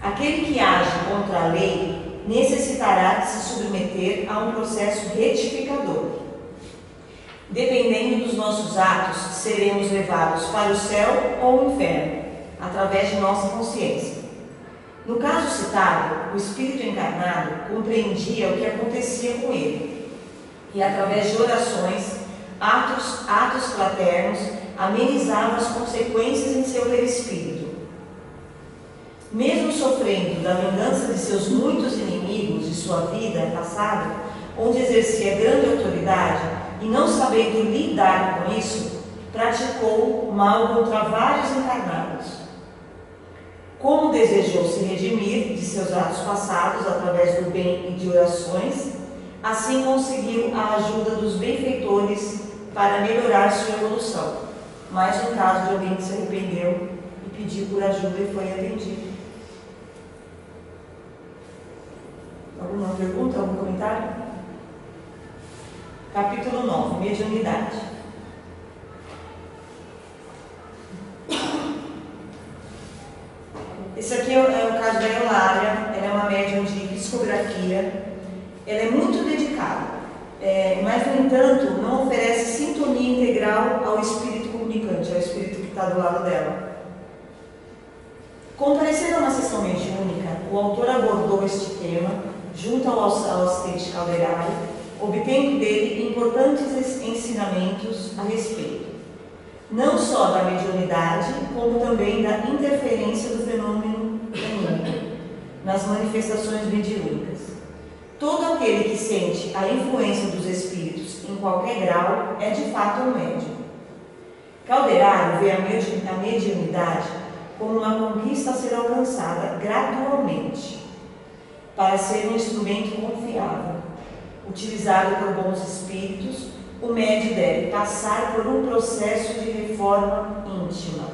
Aquele que age contra a lei necessitará de se submeter a um processo retificador. Dependendo dos nossos atos, seremos levados para o céu ou o inferno, através de nossa consciência. No caso citado, o espírito encarnado compreendia o que acontecia com ele, e através de orações, atos fraternos, amenizava as consequências em seu perispírito. Mesmo sofrendo da vingança de seus muitos inimigos de sua vida passada, onde exercia grande autoridade e não sabendo lidar com isso, praticou mal contra vários encarnados. Como desejou se redimir de seus atos passados através do bem e de orações, assim conseguiu a ajuda dos benfeitores para melhorar sua evolução. Mais um caso de alguém que se arrependeu e pediu por ajuda e foi atendido. Alguma pergunta, algum comentário? Capítulo 9, mediunidade. Esse aqui é o caso da Eulália. Ela é uma médium de psicografia. Ela é muito dedicada, mas, no entanto, não oferece sintonia integral ao espírito comunicante, ao espírito que está do lado dela. Comparecendo a uma sessão mediúnica, o autor abordou este tema junto ao assistente Calderari, obtendo dele importantes ensinamentos a respeito, não só da mediunidade, como também da interferência do fenômeno anímico nas manifestações mediúnicas. Todo aquele que sente a influência dos espíritos em qualquer grau é de fato um médium. Calderari vê a mediunidade como uma conquista a ser alcançada gradualmente, para ser um instrumento confiável, utilizado por bons espíritos. O médium deve passar por um processo de reforma íntima,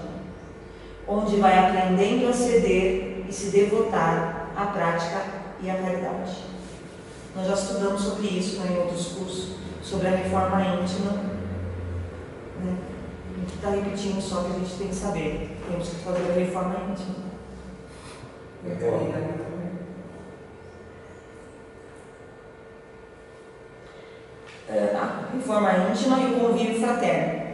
onde vai aprendendo a ceder e se devotar à prática e à caridade. Nós já estudamos sobre isso, né, em outros cursos, sobre a reforma íntima. Né? A gente está repetindo só que a gente tem que saber. Temos que fazer a reforma íntima. A reforma íntima e o convívio fraterno.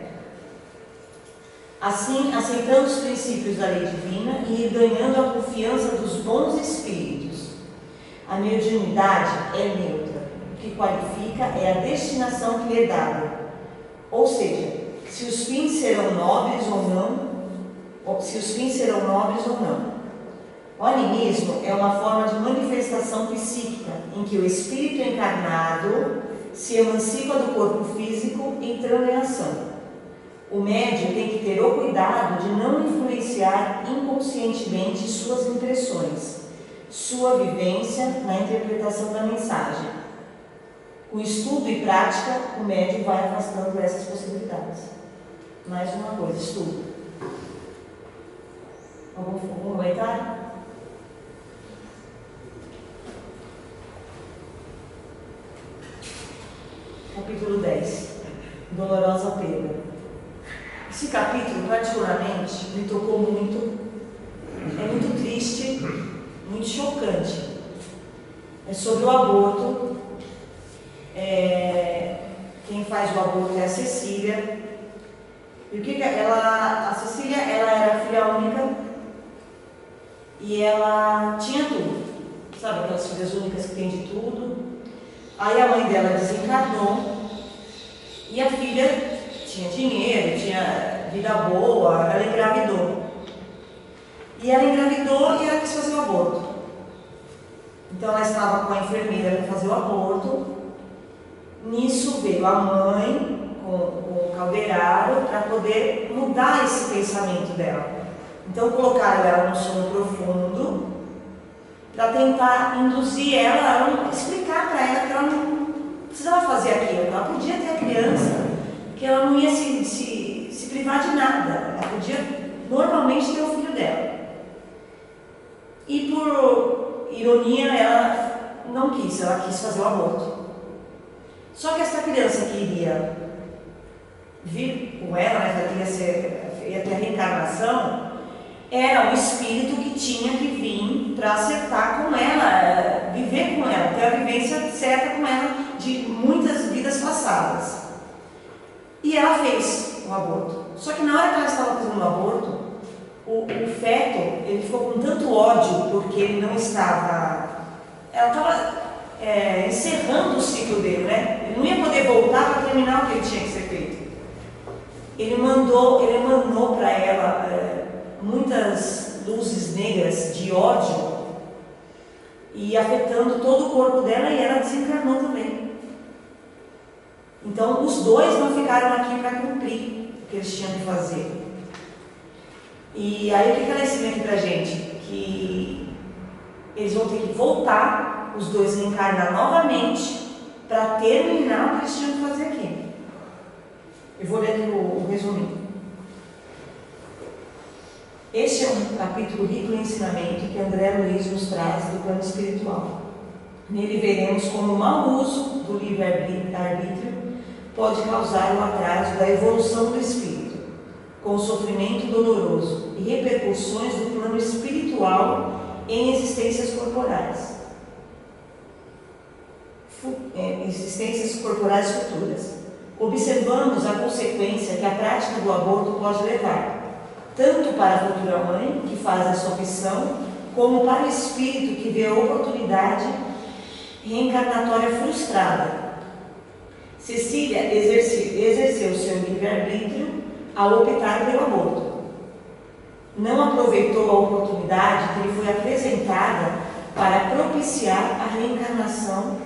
Assim, aceitando os princípios da lei divina e ganhando a confiança dos bons espíritos. A mediunidade é neutra. O que qualifica é a destinação que lhe é dada. Ou seja, se os fins serão nobres ou não, O animismo é uma forma de manifestação psíquica em que o espírito encarnado se emancipa do corpo físico entrando em ação. O médium tem que ter o cuidado de não influenciar inconscientemente suas impressões, sua vivência na interpretação da mensagem. Com estudo e prática, o médium vai afastando essas possibilidades. Mais uma coisa, estudo. Algum comentário? Capítulo 10. Dolorosa perda. Esse capítulo, particularmente, me tocou muito. É muito triste, muito chocante. É sobre o aborto. Quem faz o aborto é a Cecília. E o que a Cecília, ela era filha única e ela tinha tudo. Sabe aquelas filhas únicas que têm de tudo? Aí a mãe dela desencarnou e a filha tinha dinheiro, tinha vida boa, ela engravidou. E ela engravidou e ela quis fazer o aborto. Então ela estava com a enfermeira para fazer o aborto Nisso veio a mãe com o caldeirado para poder mudar esse pensamento dela. Então colocaram ela no sono profundo para tentar induzir ela, explicar para ela que ela não precisava fazer aquilo, que ela podia ter a criança, que ela não ia se privar de nada, ela podia normalmente ter o filho dela. E por ironia ela não quis, ela quis fazer o aborto. Só que essa criança que iria vir com ela, né, que ia ter a reencarnação, era um espírito que tinha que vir para acertar com ela, viver com ela, ter a vivência certa com ela de muitas vidas passadas. E ela fez o aborto. Só que na hora que ela estava fazendo o aborto, o feto, ele ficou com tanto ódio porque ele não estava... Ela estava encerrando o ciclo dele, né? Ele não ia poder voltar para terminar o que ele tinha que ser feito. Ele emanou para ela muitas luzes negras de ódio e afetando todo o corpo dela, e ela desencarnou também. Então os dois não ficaram aqui para cumprir o que eles tinham que fazer. E aí o que ela ensina aqui pra gente? Que eles vão ter que voltar, os dois reencarnar novamente para terminar o que eles tinham que fazer aqui. Eu vou ler aqui o resuminho. Este é um capítulo rico em ensinamento que André Luiz nos traz do plano espiritual. Nele veremos como o mau uso do livre-arbítrio pode causar o atraso da evolução do espírito, com sofrimento doloroso e repercussões do plano espiritual em existências corporais. Existências corporais futuras. Observamos a consequência que a prática do aborto pode levar, tanto para a futura mãe, que faz essa opção, como para o espírito que vê a oportunidade reencarnatória frustrada. Cecília exerceu seu livre-arbítrio ao optar pelo aborto. Não aproveitou a oportunidade que lhe foi apresentada para propiciar a reencarnação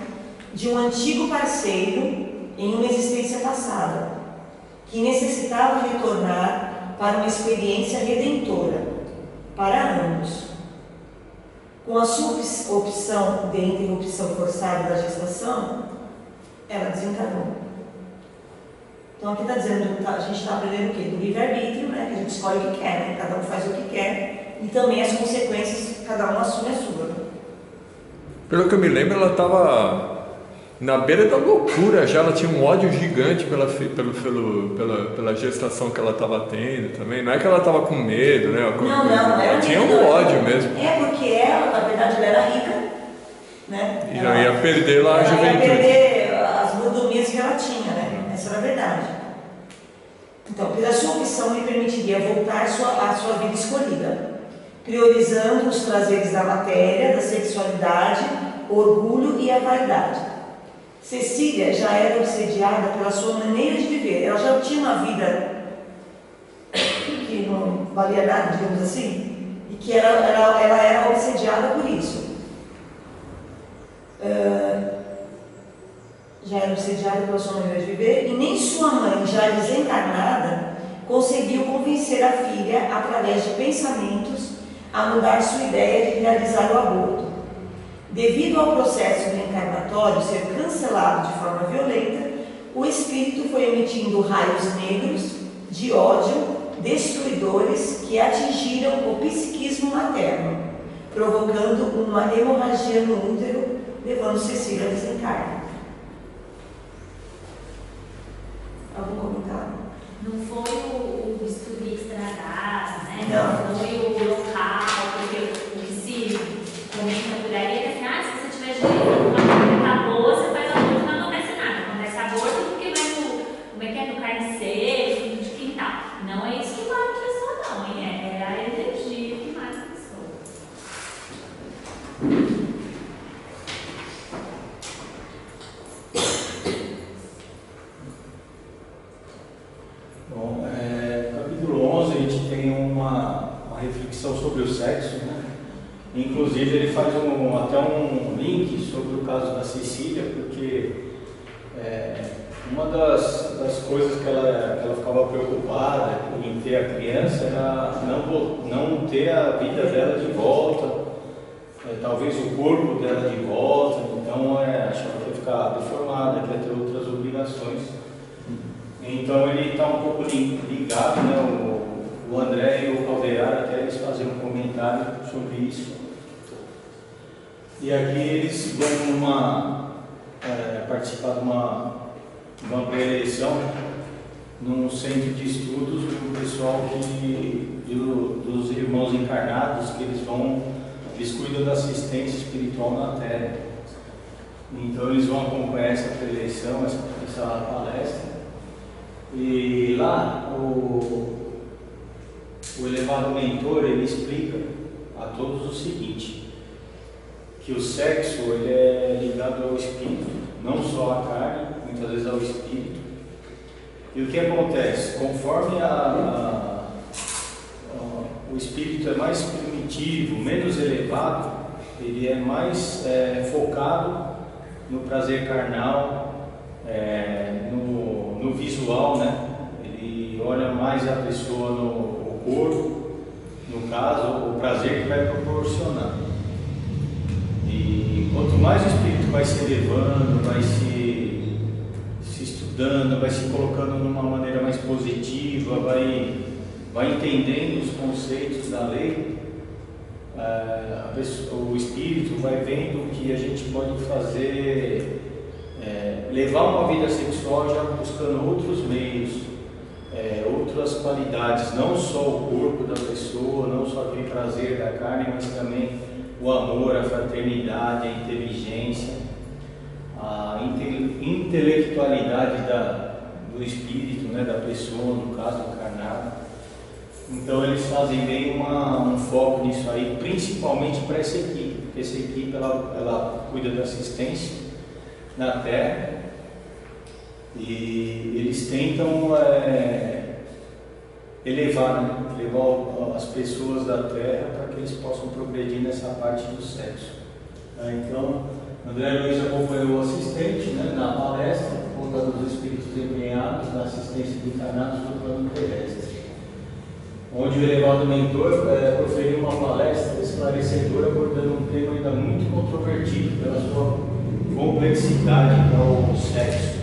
de um antigo parceiro em uma existência passada, que necessitava retornar para uma experiência redentora para ambos. Com a sua opção de interrupção forçada da gestação, ela desencarnou. Então aqui está dizendo, a gente está aprendendo o quê? Do livre-arbítrio, né? Que a gente escolhe o que quer, né? Cada um faz o que quer, e também as consequências, cada um assume a sua. Pelo que eu me lembro, ela estava na beira da loucura já, ela tinha um ódio gigante pela gestação que ela estava tendo também. Não é que ela estava com medo, né? Não, ela tinha um ódio mesmo. É porque ela, na verdade, ela era rica, né? E não ia perder lá a juventude. Ia perder as mordomias que ela tinha, né? Essa era a verdade. Então, pela sua opção, lhe permitiria voltar à sua vida escolhida, priorizando os prazeres da matéria, da sexualidade, o orgulho e a vaidade. Cecília já era obsediada pela sua maneira de viver. Ela já tinha uma vida que não valia nada, digamos assim, e que ela era obsediada por isso. Já era obsediada pela sua maneira de viver, e nem sua mãe, já desencarnada, conseguiu convencer a filha, através de pensamentos, a mudar sua ideia de realizar o aborto. Devido ao processo reencarnatório ser cancelado de forma violenta, o espírito foi emitindo raios negros de ódio destruidores que atingiram o psiquismo materno, provocando uma hemorragia no útero, levando Cecília a desencarne. Algum comentário? Não foi o bisturi estragado, né? Não. Não foi o local, porque o que se comenta por aí é que assim, se você tiver direito, uma coisa tá boa, você faz aborto, não acontece nada. Acontece aborto porque vai no carniceiro, de quintal. Não é isso que mata a pessoa, não. É a energia que mata a pessoa. Bom, capítulo 11 a gente tem uma reflexão sobre o sexo, né? Inclusive ele faz até um link sobre o caso da Cecília, porque Uma das coisas que ela ficava preocupada em ter a criança era não ter a vida dela de volta, talvez o corpo dela de volta, então achava que ia ficar deformada, que ia ter outras obrigações. Então ele está um pouco ligado, né? O André e o Caldeira até eles faziam um comentário sobre isso. E aqui eles vão participar de uma pré-eleição num centro de estudos do pessoal dos irmãos encarnados, que eles cuidam da assistência espiritual na Terra. Então eles vão acompanhar essa pré-eleição, essa palestra. E lá o elevado mentor ele explica a todos o seguinte, que o sexo ele é ligado ao espírito, não só à carne, muitas vezes ao espírito. E o que acontece? Conforme o espírito é mais primitivo, menos elevado, ele é mais focado no prazer carnal, no visual, né? Ele olha mais a pessoa no corpo, no caso, o prazer que vai proporcionar. E quanto mais o espírito vai se elevando, vai se estudando, vai se colocando numa maneira mais positiva, vai entendendo os conceitos da lei, o espírito vai vendo que a gente pode fazer, levar uma vida sexual já buscando outros meios, outras qualidades, não só o corpo da pessoa, não só aquele prazer da carne, mas também o amor, a fraternidade, a inteligência, a intelectualidade do espírito, né, da pessoa, no caso encarnado. Então eles fazem bem um foco nisso aí, principalmente para essa equipe, porque essa equipe ela cuida da assistência na Terra e eles tentam elevar as pessoas da Terra para que eles possam progredir nessa parte do sexo. Então, André Luiz acompanhou o assistente, né, na palestra, contando os espíritos empenhados na assistência de encarnados no plano terrestre, onde o elevado mentor proferiu uma palestra esclarecedora abordando um tema ainda muito controvertido pela sua complexidade, que é o sexo.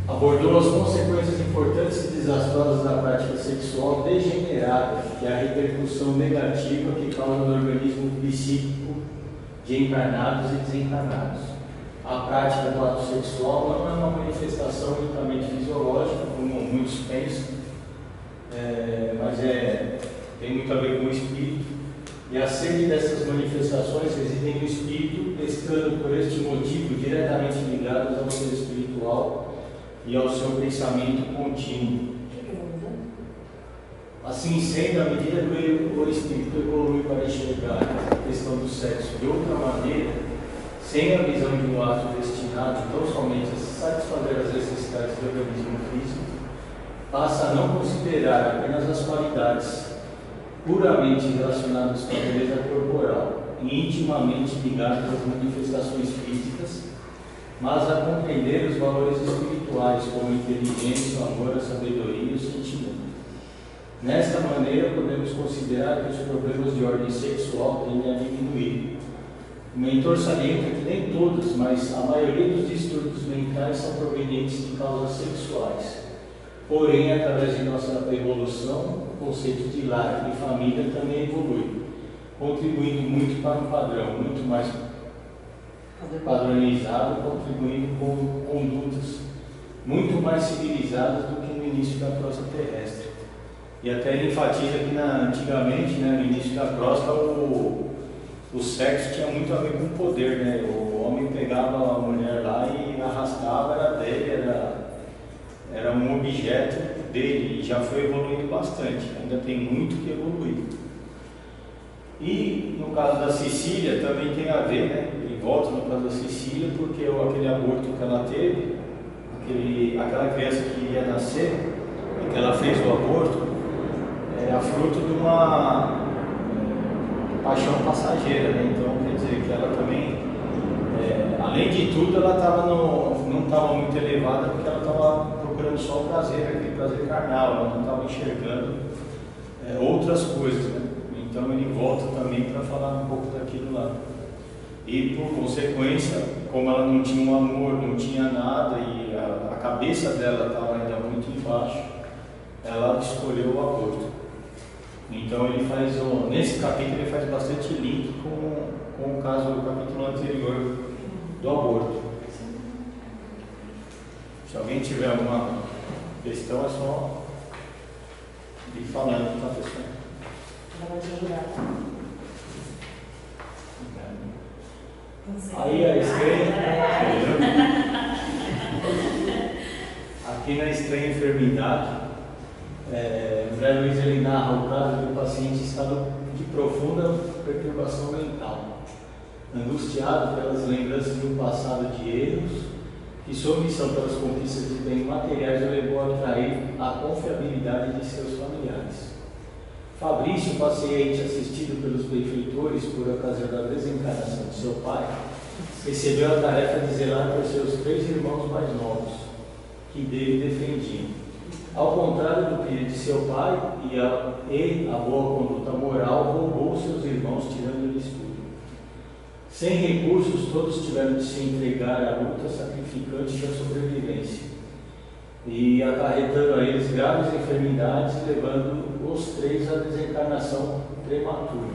Abordou as consequências importantes e desastrosas da prática sexual degenerada, que é a repercussão negativa que causa no organismo psíquico de encarnados e desencarnados. A prática do ato sexual não é uma manifestação unicamente fisiológica, como muitos pensam, mas tem muito a ver com o espírito. E a sede dessas manifestações residem no espírito, estando por este motivo diretamente ligados ao ser espiritual e ao seu pensamento contínuo. Assim sendo, à medida que o espírito evolui para enxergar a questão do sexo de outra maneira, sem a visão de um ato destinado tão somente a satisfazer as necessidades do organismo físico, passa a não considerar apenas as qualidades puramente relacionadas com a beleza corporal e intimamente ligadas às manifestações físicas, mas a compreender os valores espirituais como a inteligência, o amor, a sabedoria e o sentimento. Nesta maneira, podemos considerar que os problemas de ordem sexual tendem a diminuir. O mentor salienta que nem todos, mas a maioria dos distúrbios mentais são provenientes de causas sexuais. Porém, através de nossa evolução, o conceito de lar e família também evolui, contribuindo muito para um padrão muito mais padronizado, contribuindo com condutas muito mais civilizadas do que no início da crosta terrestre. E até ele enfatiza que antigamente, né, no início da crosta, o sexo tinha muito a ver com o poder, né? O homem pegava a mulher lá e arrastava, era dele, era um objeto dele, e já foi evoluindo bastante, ainda tem muito que evoluir. E no caso da Cecília também tem a ver, né? Ele volta no caso da Cecília, porque aquele aborto que ela teve, aquela criança que ia nascer, que ela fez o aborto, era fruto de uma paixão passageira, né? Então quer dizer que ela também, além de tudo, ela não estava muito elevada porque ela estava procurando só o prazer, aquele prazer carnal, ela não estava enxergando outras coisas, né? Então ele volta também para falar um pouco daquilo lá. E por consequência, como ela não tinha um amor, não tinha nada e a cabeça dela estava ainda muito embaixo, ela escolheu o aborto. Então ele faz, nesse capítulo ele faz bastante link com o caso do capítulo anterior do aborto. Se alguém tiver alguma questão, é só ir falando, tá, pessoal? Aí a estranha, aqui na estranha enfermidade, André Luiz ele narra o caso de um paciente em estado de profunda perturbação mental, angustiado pelas lembranças de um passado de erros e sua missão pelas conquistas de bens materiais o levou a atrair a confiabilidade de seus familiares. Fabrício, paciente assistido pelos benfeitores por ocasião da desencarnação de seu pai, recebeu a tarefa de zelar por seus 3 irmãos mais novos, que dele defendiam. Ao contrário do pedido de seu pai e a boa conduta moral, roubou seus irmãos, tirando-lhes tudo. Sem recursos, todos tiveram de se entregar à luta sacrificante da sobrevivência, e acarretando a eles graves enfermidades, levando os 3 à desencarnação prematura.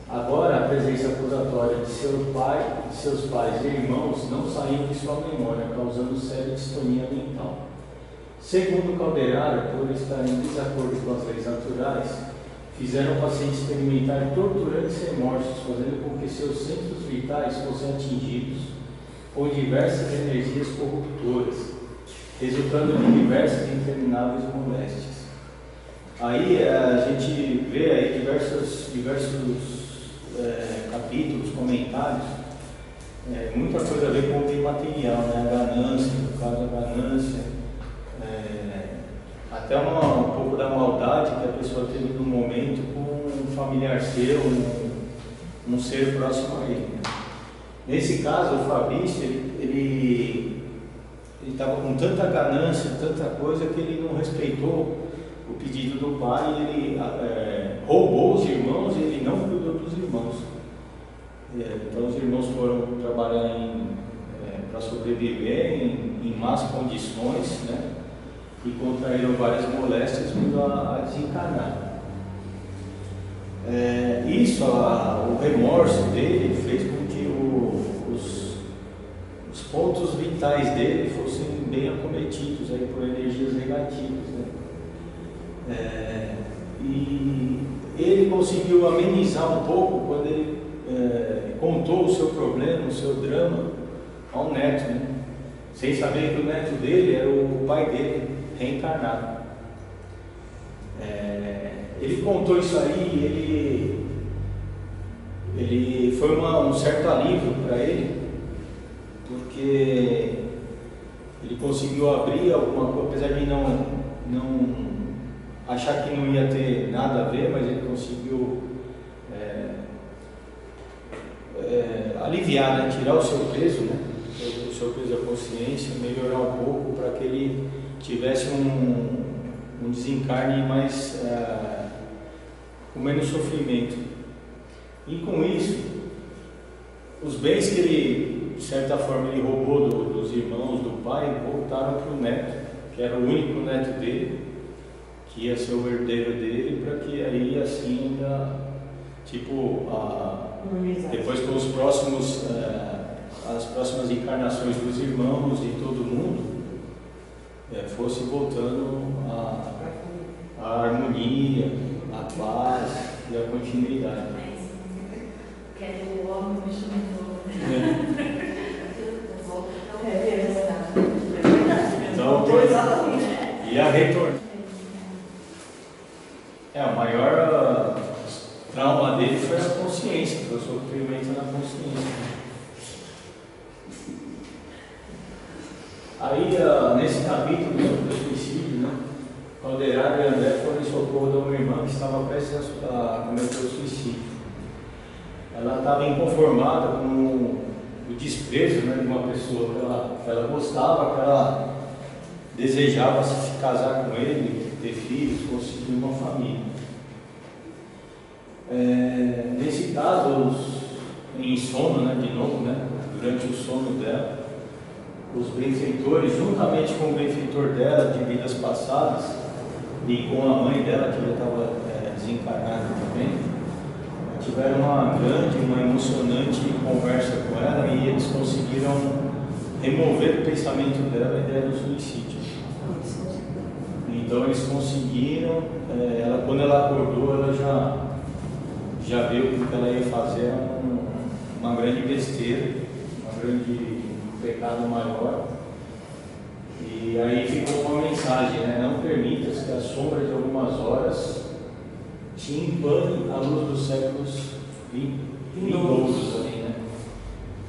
Agora, a presença acusatória de seu pai, de seus pais e irmãos não saiu de sua memória, causando séria distonia mental. Segundo Calderaro, por estar em desacordo com as leis naturais, fizeram o paciente experimentar torturantes remorsos, fazendo com que seus centros vitais fossem atingidos por diversas energias corruptoras, resultando em diversas e intermináveis moléstias. Aí a gente vê aí diversos capítulos, comentários, muita coisa a ver com o bem material, né? A ganância, no caso da ganância, até um pouco da maldade que a pessoa teve no momento com um familiar seu, um ser próximo a ele. Nesse caso, o Fabrício, ele estava com tanta ganância, tanta coisa, que ele não respeitou o pedido do pai, ele roubou os irmãos e ele não cuidou dos irmãos. Então os irmãos foram trabalhar para sobreviver em más condições, né? E contraíram várias moléstias vindo a desencarnar. O remorso dele fez com que os pontos vitais dele fossem bem acometidos aí por energias negativas, né? E ele conseguiu amenizar um pouco quando ele contou o seu problema, o seu drama ao neto, né? Sem saber que o neto dele era o pai dele reencarnado. Ele contou isso aí, ele foi um certo alívio para ele, porque ele conseguiu abrir alguma coisa, apesar de não achar que não ia ter nada a ver, mas ele conseguiu aliviar, né? Tirar o seu peso, né? O seu peso da consciência, melhorar um pouco para que ele tivesse um desencarne mais com menos sofrimento. E com isso, os bens que ele, de certa forma, ele roubou dos irmãos, do pai, voltaram para o neto, que era o único neto dele, que ia ser o herdeiro dele, para que aí assim depois com os próximos as próximas encarnações dos irmãos e todo mundo fosse voltando a harmonia, a paz e a continuidade. Quero o homem Então, ia retornar. O maior trauma dele foi a consciência, foi o sofrimento na consciência. Aí, nesse capítulo sobre o suicídio, né, Calderaro e André foram em socorro de uma irmã que estava prestes a cometer o suicídio. Ela estava inconformada com o desprezo, né, de uma pessoa que ela gostava, que ela desejava se casar com ele, ter filhos, constituir uma família. Nesse caso, em sono, né, de novo, né, durante o sono dela, os benfeitores, juntamente com o benfeitor dela de vidas passadas e com a mãe dela, que já estava desencarnada também, tiveram uma grande, uma emocionante conversa com ela e eles conseguiram remover do pensamento dela a ideia do suicídio. Então eles conseguiram, quando ela acordou, ela já viu que o que ela ia fazer era uma grande besteira, um pecado maior. E aí ficou uma mensagem, né? Não permitas que a sombra de algumas horas te empane a luz dos séculos vindouros ali, né?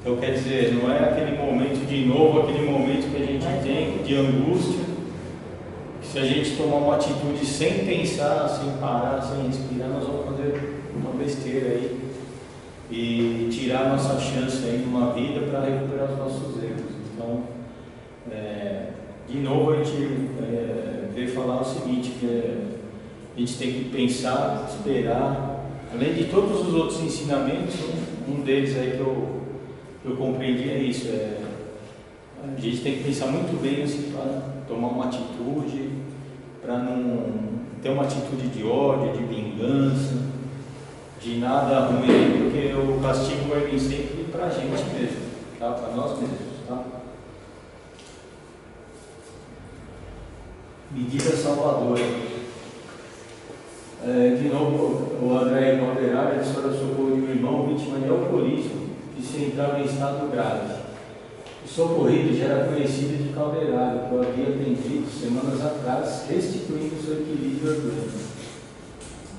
Então quer dizer, não é aquele momento de novo, aquele momento que a gente tem de angústia, que se a gente tomar uma atitude sem pensar, sem parar, sem respirar, nós vamos fazer uma besteira aí e tirar nossa chance aí numa vida para recuperar os nossos erros. Então, de novo a gente veio falar o seguinte, que a gente tem que pensar, esperar, além de todos os outros ensinamentos, um deles aí que eu compreendi é isso, a gente tem que pensar muito bem assim, para tomar uma atitude, para não ter uma atitude de ódio, de vingança, de nada ruim, porque o castigo vai vir sempre para a gente mesmo, tá? Para nós mesmos, tá? Medida salvadora. De novo, o André Calderaro, ele socorro de um irmão vítima de alcoolismo que se entrava em estado grave. O socorrido já era conhecido de Calderaro, que eu havia atendido semanas atrás, restituindo seu equilíbrio orgânico.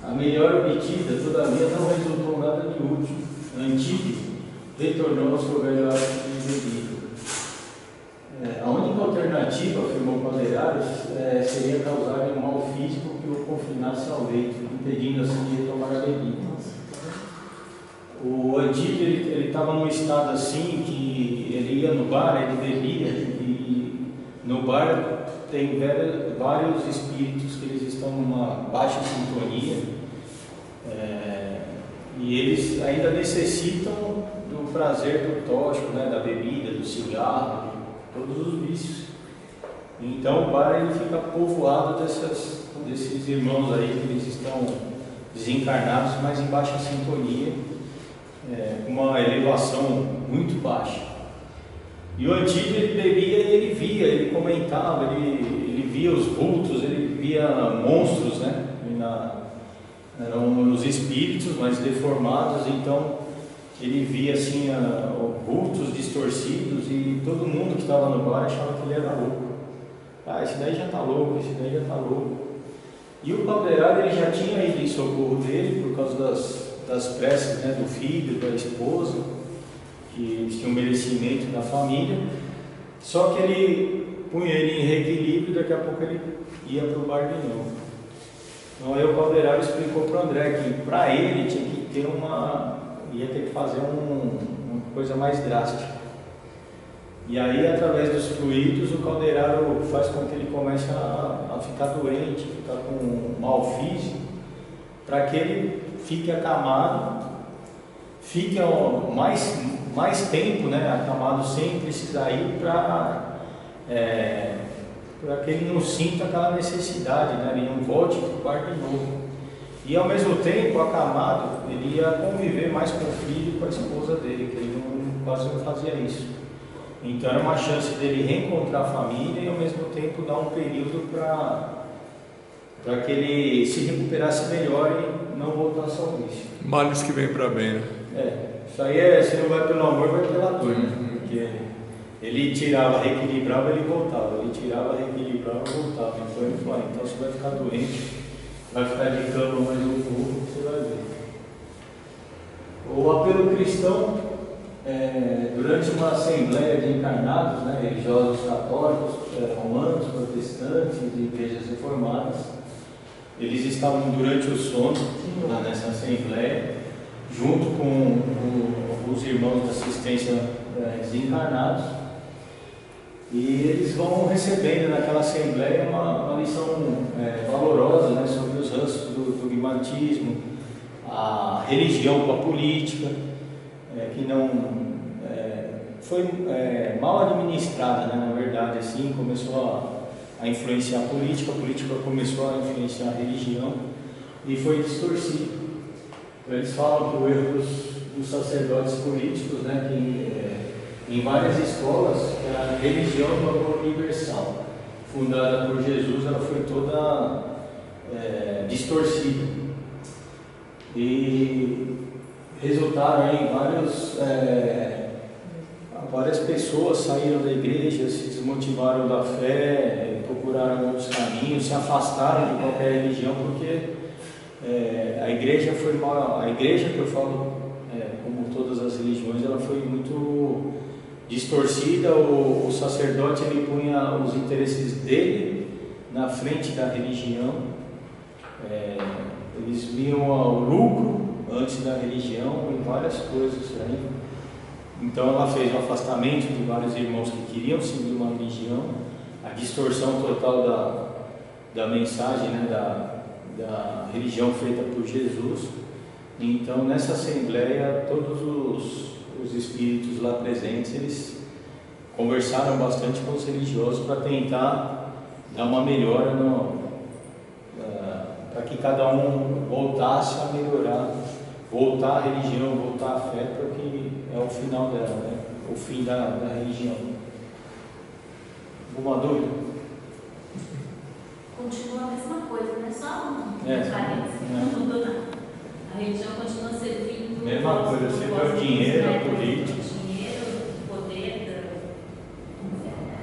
A melhora obtida, todavia, não resultou nada de útil. Antídio retornou ao seu velho hábito de bebida. A única alternativa, afirmou Calderaro, seria causar um mal físico que o confinasse ao leito, impedindo assim de retomar a bebida. O Antídio ele estava num estado assim que ele ia no bar, ele bebia, e no bar tem vários espíritos que eles estão numa baixa sintonia, e eles ainda necessitam do prazer do tóxico, né, da bebida, do cigarro, de todos os vícios. Então o bar ele fica povoado desses irmãos aí que eles estão desencarnados, mas em baixa sintonia, com uma elevação muito baixa. E o Antídio ele bebia e ele via, ele comentava, ele via os vultos, ele via monstros, né? Eram os espíritos, mas deformados, então ele via assim vultos distorcidos e todo mundo que estava no bar achava que ele era louco. Esse daí já está louco, esse daí já está louco. E o Calderaro ele já tinha ido em socorro dele por causa das preces, né, do filho, da esposa, que eles tinham merecimento da família, só que ele punha ele em reequilíbrio e daqui a pouco ele ia para o bar de novo. Então aí o Calderaro explicou para o André que para ele tinha que ter ia ter que fazer uma coisa mais drástica. E aí através dos fluidos o Calderaro faz com que ele comece a ficar doente, ficar com um mal físico, para que ele fique acamado, fique mais tempo, né, acamado sem precisar ir para que ele não sinta aquela necessidade, né, ele não volte para o bar de novo. E ao mesmo tempo, acamado, ele ia conviver mais com o filho e com a esposa dele, que ele quase não fazia isso. Então era uma chance dele reencontrar a família e ao mesmo tempo dar um período para que ele se recuperasse melhor e não voltasse ao vício. Males que vem para bem, né? Isso aí se não vai pelo amor, vai pela dor, né? Porque ele tirava, reequilibrava, ele voltava. Ele tirava, reequilibrava, voltava. Então ele falou, então você vai ficar doente, vai ficar de cama mais um pouco, você vai ver. O apelo cristão, durante uma assembleia de encarnados, né, religiosos católicos, romanos, protestantes e igrejas reformadas, eles estavam durante o sono nessa assembleia, junto com os irmãos da assistência desencarnados, e eles vão recebendo naquela assembleia uma lição valorosa, né, sobre os ranços do dogmatismo, a religião com a política, que não foi mal administrada, né, na verdade, assim, começou a influenciar a política começou a influenciar a religião e foi distorcido. Eles falam que o erro dos sacerdotes políticos, né, que em várias escolas, que a religião do amor universal, fundada por Jesus, ela foi toda distorcida. E resultaram em várias pessoas saíram da igreja, se desmotivaram da fé, procuraram outros caminhos, se afastaram de qualquer religião, porque a igreja foi mal. A igreja, que eu falo, como todas as religiões, ela foi muito distorcida. O sacerdote, ele punha os interesses dele na frente da religião. Eles viam o lucro antes da religião em várias coisas, né? Então ela fez o afastamento de vários irmãos que queriam seguir uma religião, a distorção total da mensagem, né, da religião feita por Jesus. Então nessa assembleia todos os espíritos lá presentes, eles conversaram bastante com os religiosos para tentar dar uma melhora, para que cada um voltasse a melhorar, voltar à religião, voltar à fé, porque é o final dela, né? O fim da religião. Alguma dúvida? Continua a mesma coisa, né? Só um parênteses, não mudou nada. A religião continua servindo. Mesma coisa, sempre é o dinheiro, a política. O dinheiro, o poder,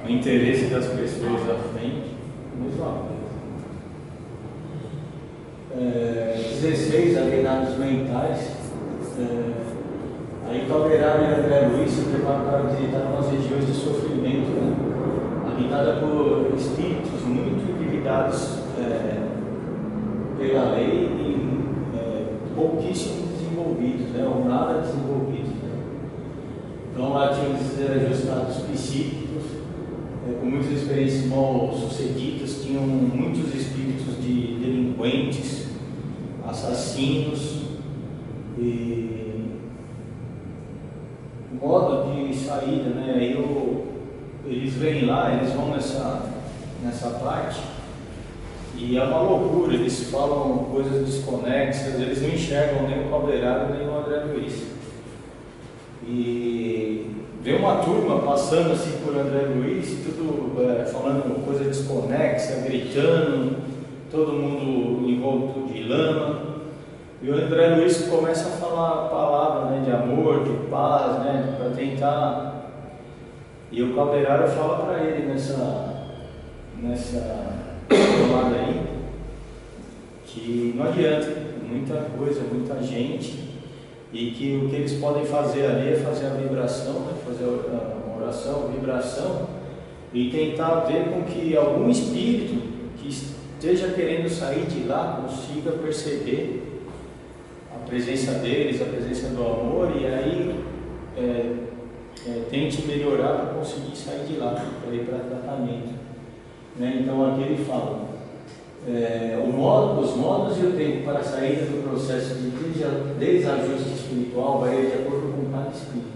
o interesse das pessoas à frente, mesma coisa. 16, alienados mentais. Aí Calderaro e André Luiz se preparam para visitar umas regiões de sofrimento, né, habitada por espíritos muito endividados pela lei e pouquíssimo desenvolvidos, né, ou nada desenvolvidos. Né. Então lá tinham desajustados psíquicos, com muitas experiências mal sucedidas, tinham muitos espíritos de delinquentes, assassinos, e modo de saída, né? Aí eles vêm lá, eles vão nessa parte, e é uma loucura, eles falam coisas desconexas, eles não enxergam nem o Calderaro nem o André Luiz. E vem uma turma passando assim por André Luiz, tudo falando coisa desconexa, gritando, todo mundo envolto de lama. E o André Luiz começa a falar a palavra, né, de amor, de paz, né, para tentar. E o Calderaro fala para ele nessa tomada aí, que não adianta, muita coisa, muita gente, e que o que eles podem fazer ali é fazer a vibração, né, fazer a oração, a vibração, e tentar ver com que algum espírito que esteja querendo sair de lá consiga perceber a presença deles, a presença do amor, e aí tente melhorar para conseguir sair de lá, para ir para tratamento. Né? Então aqui ele fala, os modos e o tempo para a saída do processo de desajuste espiritual varia de acordo com cada espírito.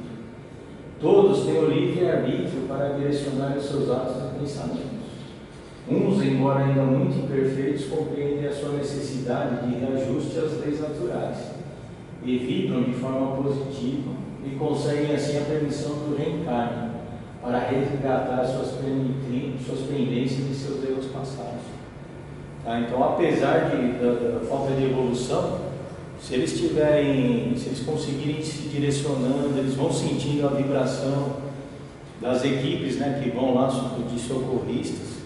Todos têm o livre-arbítrio para direcionar os seus atos e pensamentos. Uns, embora ainda muito imperfeitos, compreendem a sua necessidade de reajuste às leis naturais e vibram de forma positiva e conseguem assim a permissão do reencarne para resgatar suas pendências e seus erros passados. Tá? Então, apesar da falta de evolução, se eles conseguirem se direcionando, eles vão sentindo a vibração das equipes, né, que vão lá de socorristas,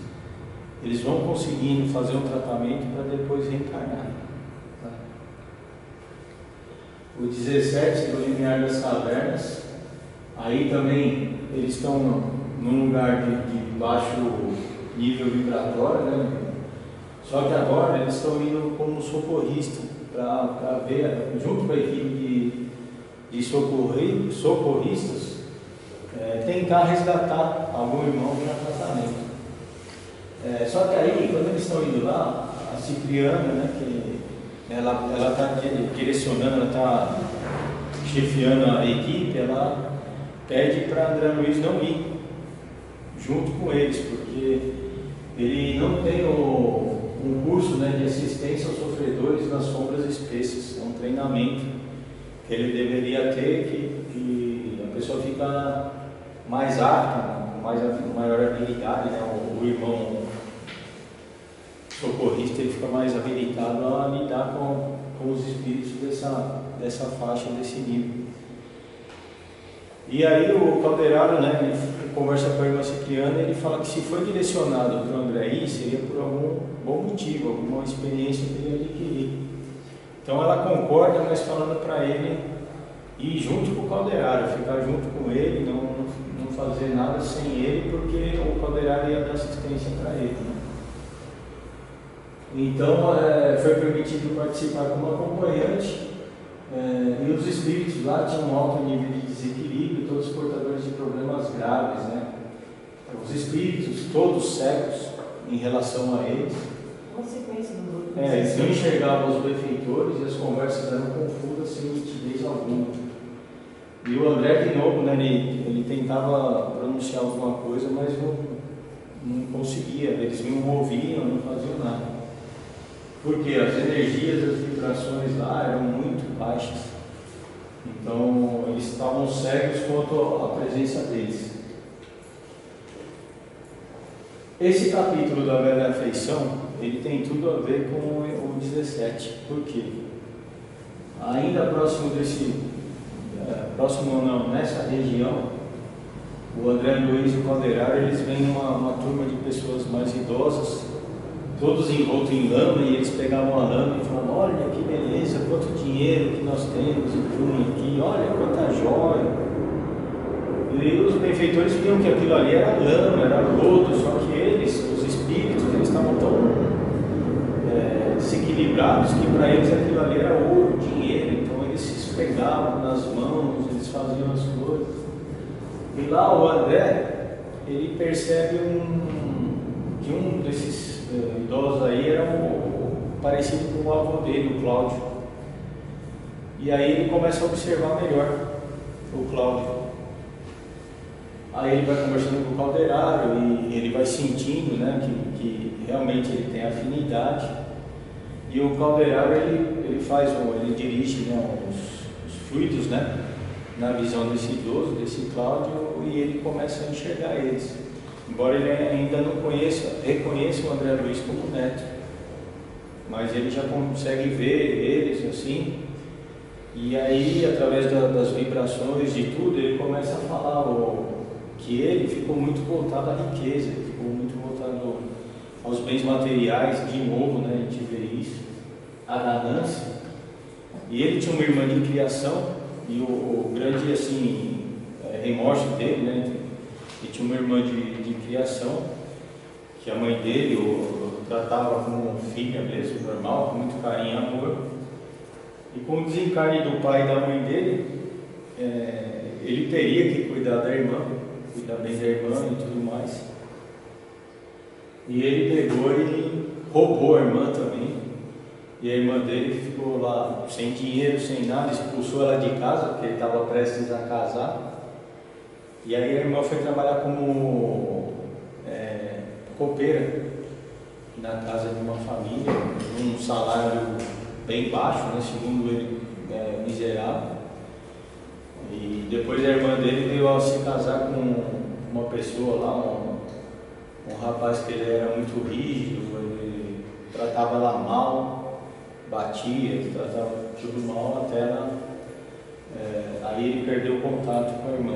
eles vão conseguindo fazer um tratamento para depois reencarnar. Tá? O 17, do limiar das cavernas, aí também eles estão num lugar de baixo nível vibratório, né? Só que agora eles estão indo como socorrista para ver, junto com a equipe de e socorristas tentar resgatar algum irmão em tratamento. Só que aí, quando eles estão indo lá, a Cipriana, né, que ela está direcionando, ela está chefiando a equipe, ela pede para André Luiz não ir junto com eles, porque ele não tem um curso, né, de assistência aos sofredores nas sombras espessas. É um treinamento que ele deveria ter, que a pessoa fica mais apta, com maior habilidade, né? O irmão socorrista ele fica mais habilitado a lidar com os espíritos dessa faixa, desse nível. E aí o Calderaro, né, ele conversa com a irmã Cipriana, ele fala que se foi direcionado para o André seria por algum bom motivo, alguma experiência que ele adquiriu. Então ela concorda, mas falando para ele ir junto com o Calderaro, ficar junto com ele, não fazer nada sem ele, porque o Calderaro ia dar assistência para ele, né? Então foi permitido participar como acompanhante, e os espíritos lá tinham um alto nível de desequilíbrio, todos portadores de problemas graves, né? Os espíritos, todos cegos em relação a eles. Uma sequência do grupo. Eles não enxergavam os benfeitores e as conversas eram confusas sem nitidez alguma. E o André, de novo, né, ele tentava pronunciar alguma coisa, mas não conseguia. Eles não ouviam, não faziam nada. Porque as energias, as vibrações lá eram muito baixas. Então, eles estavam cegos quanto à presença deles. Esse capítulo da velha afeição, ele tem tudo a ver com o 17. Por quê? Ainda nessa região, o André Luiz e o Calderaro, eles vêm uma turma de pessoas mais idosas, todos envoltos em lama, e eles pegavam a lama e falavam: olha que beleza, quanto dinheiro que nós temos em punho aqui, olha quanta joia. E os benfeitores viam que aquilo ali era lama, era lodo, só que eles, os espíritos, eles estavam tão desequilibrados que para eles aquilo ali era ouro, dinheiro. Então eles se esfregavam nas mãos, eles faziam as coisas. E lá o André, ele percebe que um desses idosos aí era parecido com o avô dele, o Cláudio. E aí ele começa a observar melhor o Cláudio. Aí ele vai conversando com o Calderaro e ele vai sentindo, né, que realmente ele tem afinidade. E o Calderaro ele dirige, né, os fluidos, né, na visão desse idoso, desse Cláudio, e ele começa a enxergar eles. Embora ele ainda não reconheça o André Luiz como neto, mas ele já consegue ver eles assim. E aí, através das vibrações de tudo, ele começa a falar que ele ficou muito voltado à riqueza, ele ficou muito voltado aos bens materiais, de novo, né, a gente vê isso, a ganância. E ele tinha uma irmã de criação, e o grande assim, remorso dele, né, ele tinha uma irmã de criação, que a mãe dele o tratava como filha mesmo, normal, com muito carinho e amor. E com o desencarne do pai e da mãe dele, ele teria que cuidar da irmã, cuidar bem da irmã e tudo mais. E ele pegou e roubou a irmã também. E a irmã dele ficou lá sem dinheiro, sem nada, expulsou ela de casa, porque ele estava prestes a casar. E aí a irmã foi trabalhar como copeira na casa de uma família, um salário bem baixo, né, segundo ele, miserável. E depois a irmã dele veio a se casar com uma pessoa lá, um rapaz que ele era muito rígido, ele tratava ela mal, batia, tratava tudo mal, até ela, aí ele perdeu o contato com a irmã.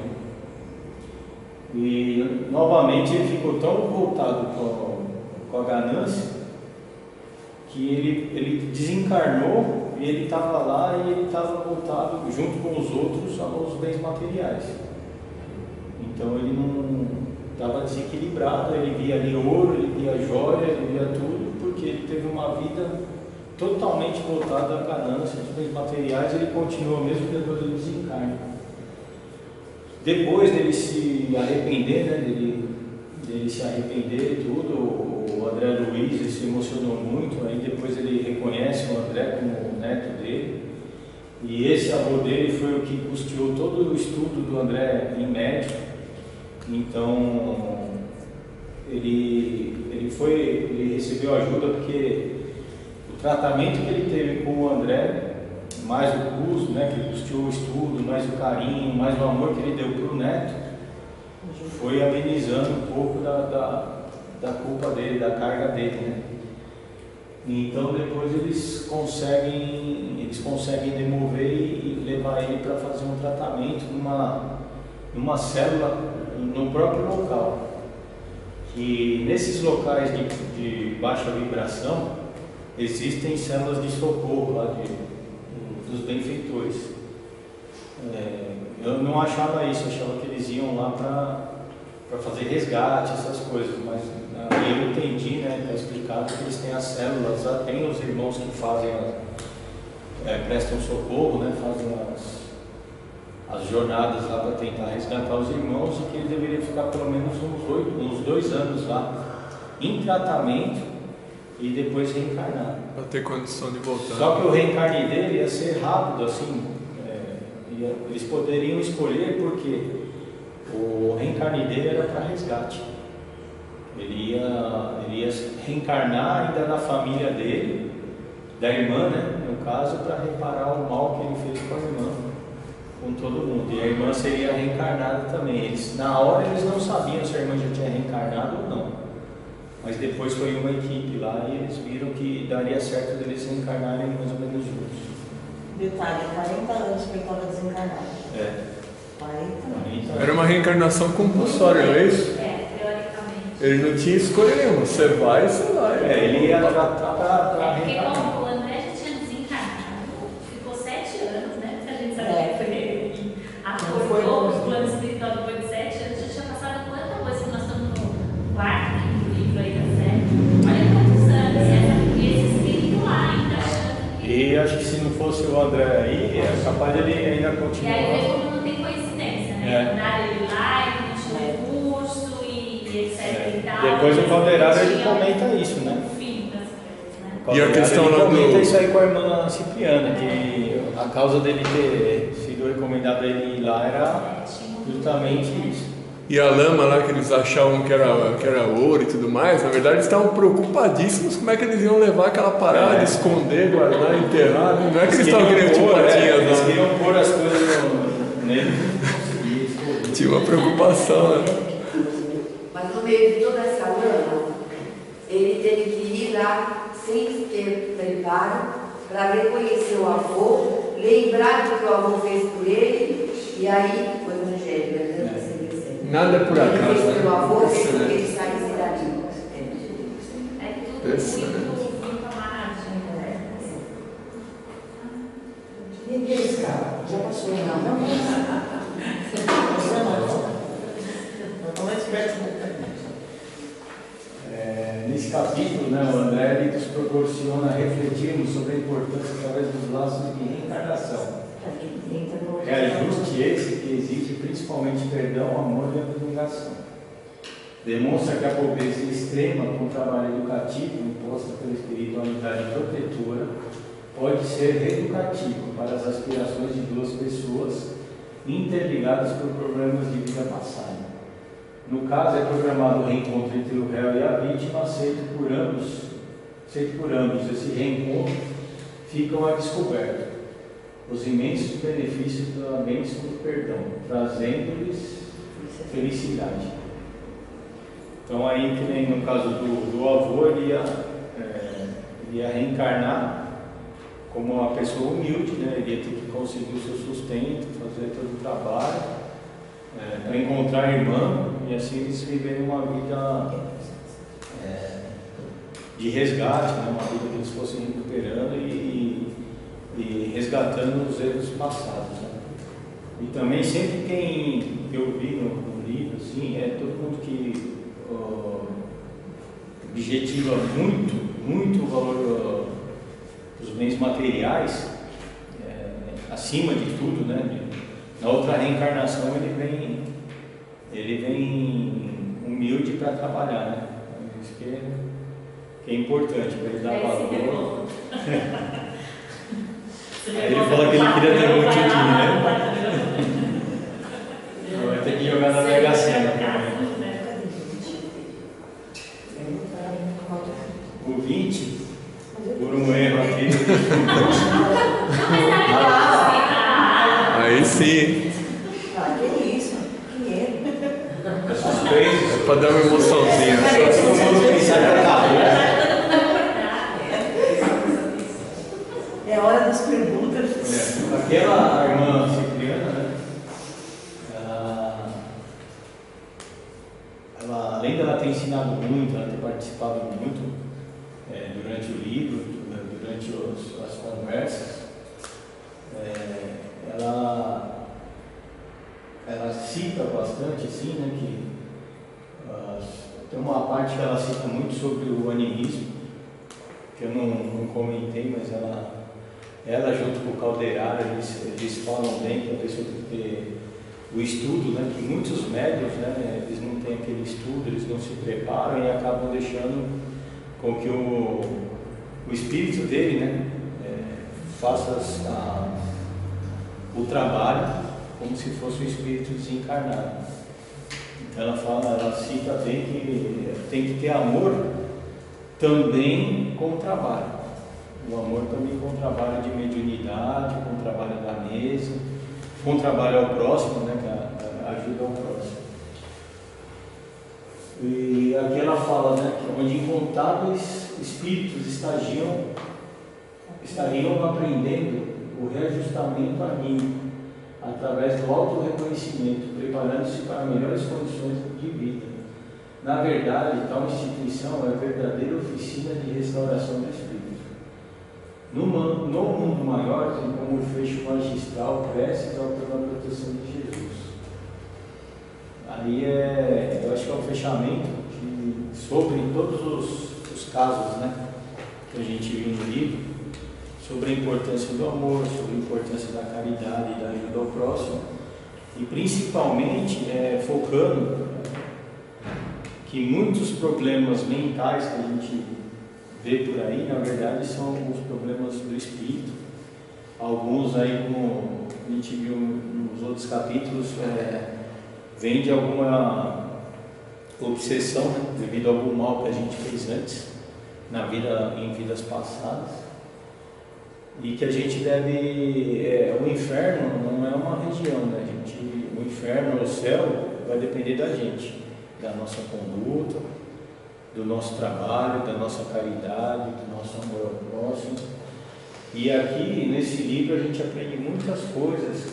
E novamente ele ficou tão voltado com a ganância que ele desencarnou e ele estava lá e ele estava voltado junto com os outros aos bens materiais. Então ele não estava desequilibrado, ele via ali ouro, ele via joia, ele via tudo, porque ele teve uma vida totalmente voltado à ganância, dos bens materiais, ele continua mesmo depois do desencarne. Depois dele se arrepender, né, dele se arrepender e tudo, o André Luiz ele se emocionou muito, aí depois ele reconhece o André como o neto dele, e esse avô dele foi o que custeou todo o estudo do André em médico. Então ele recebeu ajuda porque o tratamento que ele teve com o André, mais o custo, né, que custeou o estudo, mais o carinho, mais o amor que ele deu para o neto, foi amenizando um pouco da culpa dele, da carga dele, né? Então depois eles conseguem demover e levar ele para fazer um tratamento numa célula no próprio local. E nesses locais de baixa vibração existem células de socorro lá dos benfeitores. Eu não achava isso, eu achava que eles iam lá para fazer resgate, essas coisas, mas aí eu entendi, né, está explicado que eles têm as células, lá tem os irmãos que fazem, prestam socorro, né, fazem as jornadas lá para tentar resgatar os irmãos, e que eles deveriam ficar pelo menos uns 2 anos lá em tratamento e depois reencarnar. Para ter condição de voltar. Só que o reencarne dele ia ser rápido, assim, eles poderiam escolher porque o reencarne dele era para resgate. Ele ia reencarnar ainda na família dele, da irmã, né, no caso, para reparar o mal que ele fez com a irmã, com todo mundo. E a irmã seria reencarnada também. Na hora eles não sabiam se a irmã já tinha reencarnado ou não. Mas depois foi uma equipe lá e eles viram que daria certo deles reencarnarem mais ou menos juntos. Detalhe, 40 anos que ele estava desencarnado. 40 anos. Era uma reencarnação compulsória, não é isso? Teoricamente. Ele não tinha escolha nenhuma, você vai. Ele ia tratar para Porque reencarnar. como o André já tinha desencarnado, ficou 7 anos, né? Se a gente sabe que foi ele acordou o plano espiritual depois de 7 anos, já tinha passado quanta coisa, que nós estamos no 4º livro aí da série. Olha quantos anos, e esse espírito lá ainda achando que... E acho que se não fosse o André aí, é capaz de ele ainda continuar. E aí como não tem coincidência, né? Mandaram ele lá, ele continuou o curso e etc e tal. Depois o Calderaro ele comenta isso, né? O fim das coisas, né? E a questão ele lá comenta do... isso aí com a irmã Cipriana, que a causa dele ter sido recomendado a ele ir lá era justamente isso. E a lama lá que eles achavam que era ouro e tudo mais, na verdade eles estavam preocupadíssimos como é que eles iam levar aquela parada, esconder, guardar, enterrar. Não é que eles estavam querendo tipo patinhas, eles não. queriam pôr as coisas nele. Tinha uma preocupação, né? Mas no meio de toda essa lama, ele teve que ir lá sem ter preparo para reconhecer o avô, lembrar do que o avô fez por ele, e aí o evangelho, né? Nada por acaso. Ele fez pelo avô, fez Impressionante. porque ele saísse dali. É tudo muito amarradinho, né? E esse cara? Já passou, não? Nesse capítulo, né, o André ele nos proporciona refletirmos sobre a importância através dos laços de reencarnação. Reajuste esse que exige principalmente perdão, amor e abnegação. Demonstra que a pobreza extrema com o trabalho educativo imposto pela espiritualidade protetora pode ser reeducativo para as aspirações de 2 pessoas interligadas por problemas de vida passada. No caso, é programado o reencontro entre o réu e a vítima, aceito por ambos. Esse reencontro fica a descoberto os imensos benefícios da bênção do perdão, trazendo-lhes felicidade. Então aí, que nem no caso do avô, ele ia reencarnar como uma pessoa humilde, né? Ele ia ter que conseguir o seu sustento, fazer todo o trabalho, para encontrar a irmã, e assim eles viverem uma vida de resgate, né? Uma vida que eles fossem recuperando e resgatando os erros passados, né? E também sempre que eu vi no livro, assim, todo mundo que objetiva muito o valor bens materiais, acima de tudo, né? Na outra reencarnação ele vem humilde para trabalhar, né? Isso que é importante para ele dar valor. Aí ele falou que ele queria ter muito dinheiro, né? Vai ter que jogar na Mega Sena. O 20, por um erro aqui. Aí sim. Ah, que isso? Que erro. É suspense. É para dar uma emoçãozinha. Todo mundo pensar que acabou. É hora das perguntas. Aquela irmã Cipriana, né? Ela, além dela ter ensinado muito, ela ter participado muito durante o livro, durante as conversas, ela cita bastante, assim, né, que tem uma parte que ela cita muito sobre o animismo, que eu não comentei, mas ela junto com o Calderaro, eles falam bem que a pessoa tem que ter o estudo, né, que muitos médios, né, eles não têm aquele estudo, eles não se preparam e acabam deixando com que o espírito dele, né, faça o trabalho como se fosse um espírito desencarnado. Então ela cita bem que tem que ter amor também com o trabalho. O amor também com o trabalho de mediunidade, com o trabalho da mesa, com o trabalho ao próximo, né, que ajuda ao próximo. E aqui ela fala, né, que onde incontáveis espíritos estariam aprendendo o reajustamento anímico através do auto-reconhecimento, preparando-se para melhores condições de vida. Na verdade, tal instituição é a verdadeira oficina de restauração do espírito. No mundo maior, tem como fecho magistral preces ao pela proteção de Jesus. Ali eu acho que é um fechamento sobre todos os casos, né, que a gente viu no livro, sobre a importância do amor, sobre a importância da caridade e da ajuda ao próximo, e principalmente focando que muitos problemas mentais que a gente vê por aí, na verdade, são os problemas do espírito. Alguns aí, como a gente viu nos outros capítulos, vem de alguma obsessão, né, devido a algum mal que a gente fez antes, em vidas passadas, e que a gente deve... o inferno não é uma região, né, o inferno, o céu, vai depender da gente, da nossa conduta, do nosso trabalho, da nossa caridade, do nosso amor ao próximo. E aqui, nesse livro, a gente aprende muitas coisas,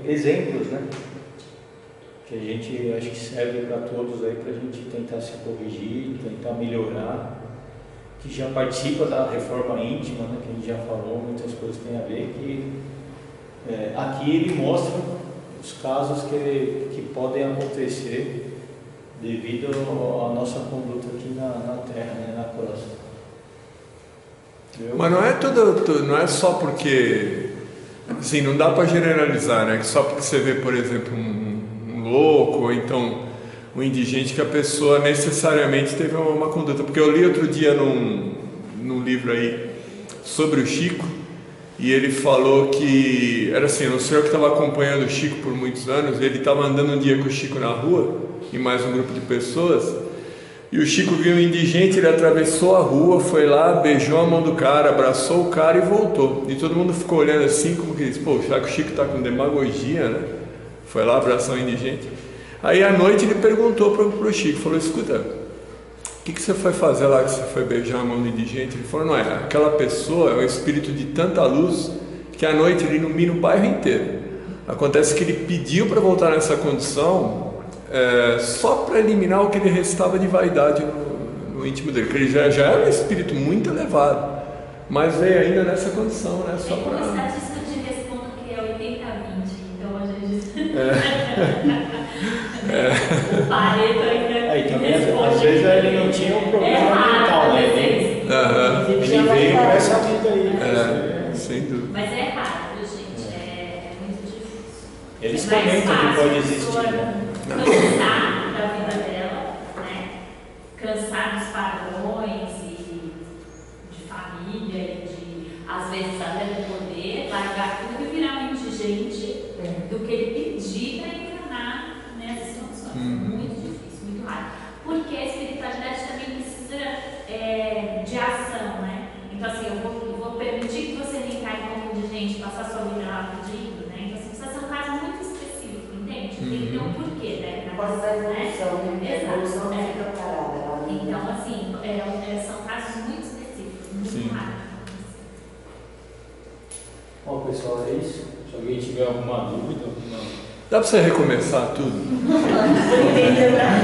exemplos, né? Que a gente acho que serve para todos aí, para a gente tentar se corrigir, tentar melhorar, que já participa da reforma íntima, né? Que a gente já falou, muitas coisas têm a ver, que aqui ele mostra os casos que podem acontecer devido à nossa conduta aqui na Terra, né, na crosta. Mas não é não é só porque, assim, não dá para generalizar, né? Que só porque você vê, por exemplo, um louco, ou então um indigente, que a pessoa necessariamente teve uma conduta. Porque eu li outro dia num livro aí sobre o Chico, e ele falou que era assim, um senhor que estava acompanhando o Chico por muitos anos, ele estava andando um dia com o Chico na rua, e mais um grupo de pessoas, e o Chico viu um indigente, ele atravessou a rua, foi lá, beijou a mão do cara, abraçou o cara e voltou. E todo mundo ficou olhando assim, como que diz, pô, será que o Chico está com demagogia, né? Foi lá abraçar o indigente. Aí à noite ele perguntou pro Chico, falou, escuta, o que você foi fazer lá que você foi beijar a mão do indigente? Ele falou, não, aquela pessoa é um espírito de tanta luz que à noite ele ilumina o bairro inteiro. Acontece que ele pediu para voltar nessa condição só para eliminar o que ele restava de vaidade no íntimo dele, porque ele já era um espírito muito elevado, mas veio ainda nessa condição, né? Só para... Uma estatística de respondo que é 80-20, então a gente... O Pareto ainda... Aí também, às vezes ele não tinha um problema mental, né? Ele veio para essa vida aí. Sem dúvida. Mas é raro, viu, gente? É muito difícil. Eles É mais comentam que fácil pode a existir. pessoa cansar da vida dela, né? Cansar dos padrões e de família e de, às vezes, até do poder, largar tudo e virar um indigente do que ele pedir para encarnar nessas situações. Muito difícil, muito raro. Porque a espiritualidade também precisa de ação, né? Então, assim, eu vou permitir que você me encarne como indigente, passar sua vida lá pedindo, né? Então, assim, precisa ser um caso muito específico, entende? Tem que ter um porquê, né? Pode ser a evolução, né? A evolução não fica parada. Então, assim, são casos muito específicos, muito raros. Bom, pessoal, é isso. Se alguém tiver alguma dúvida, Dá para você recomeçar tudo? Não entendeu nada.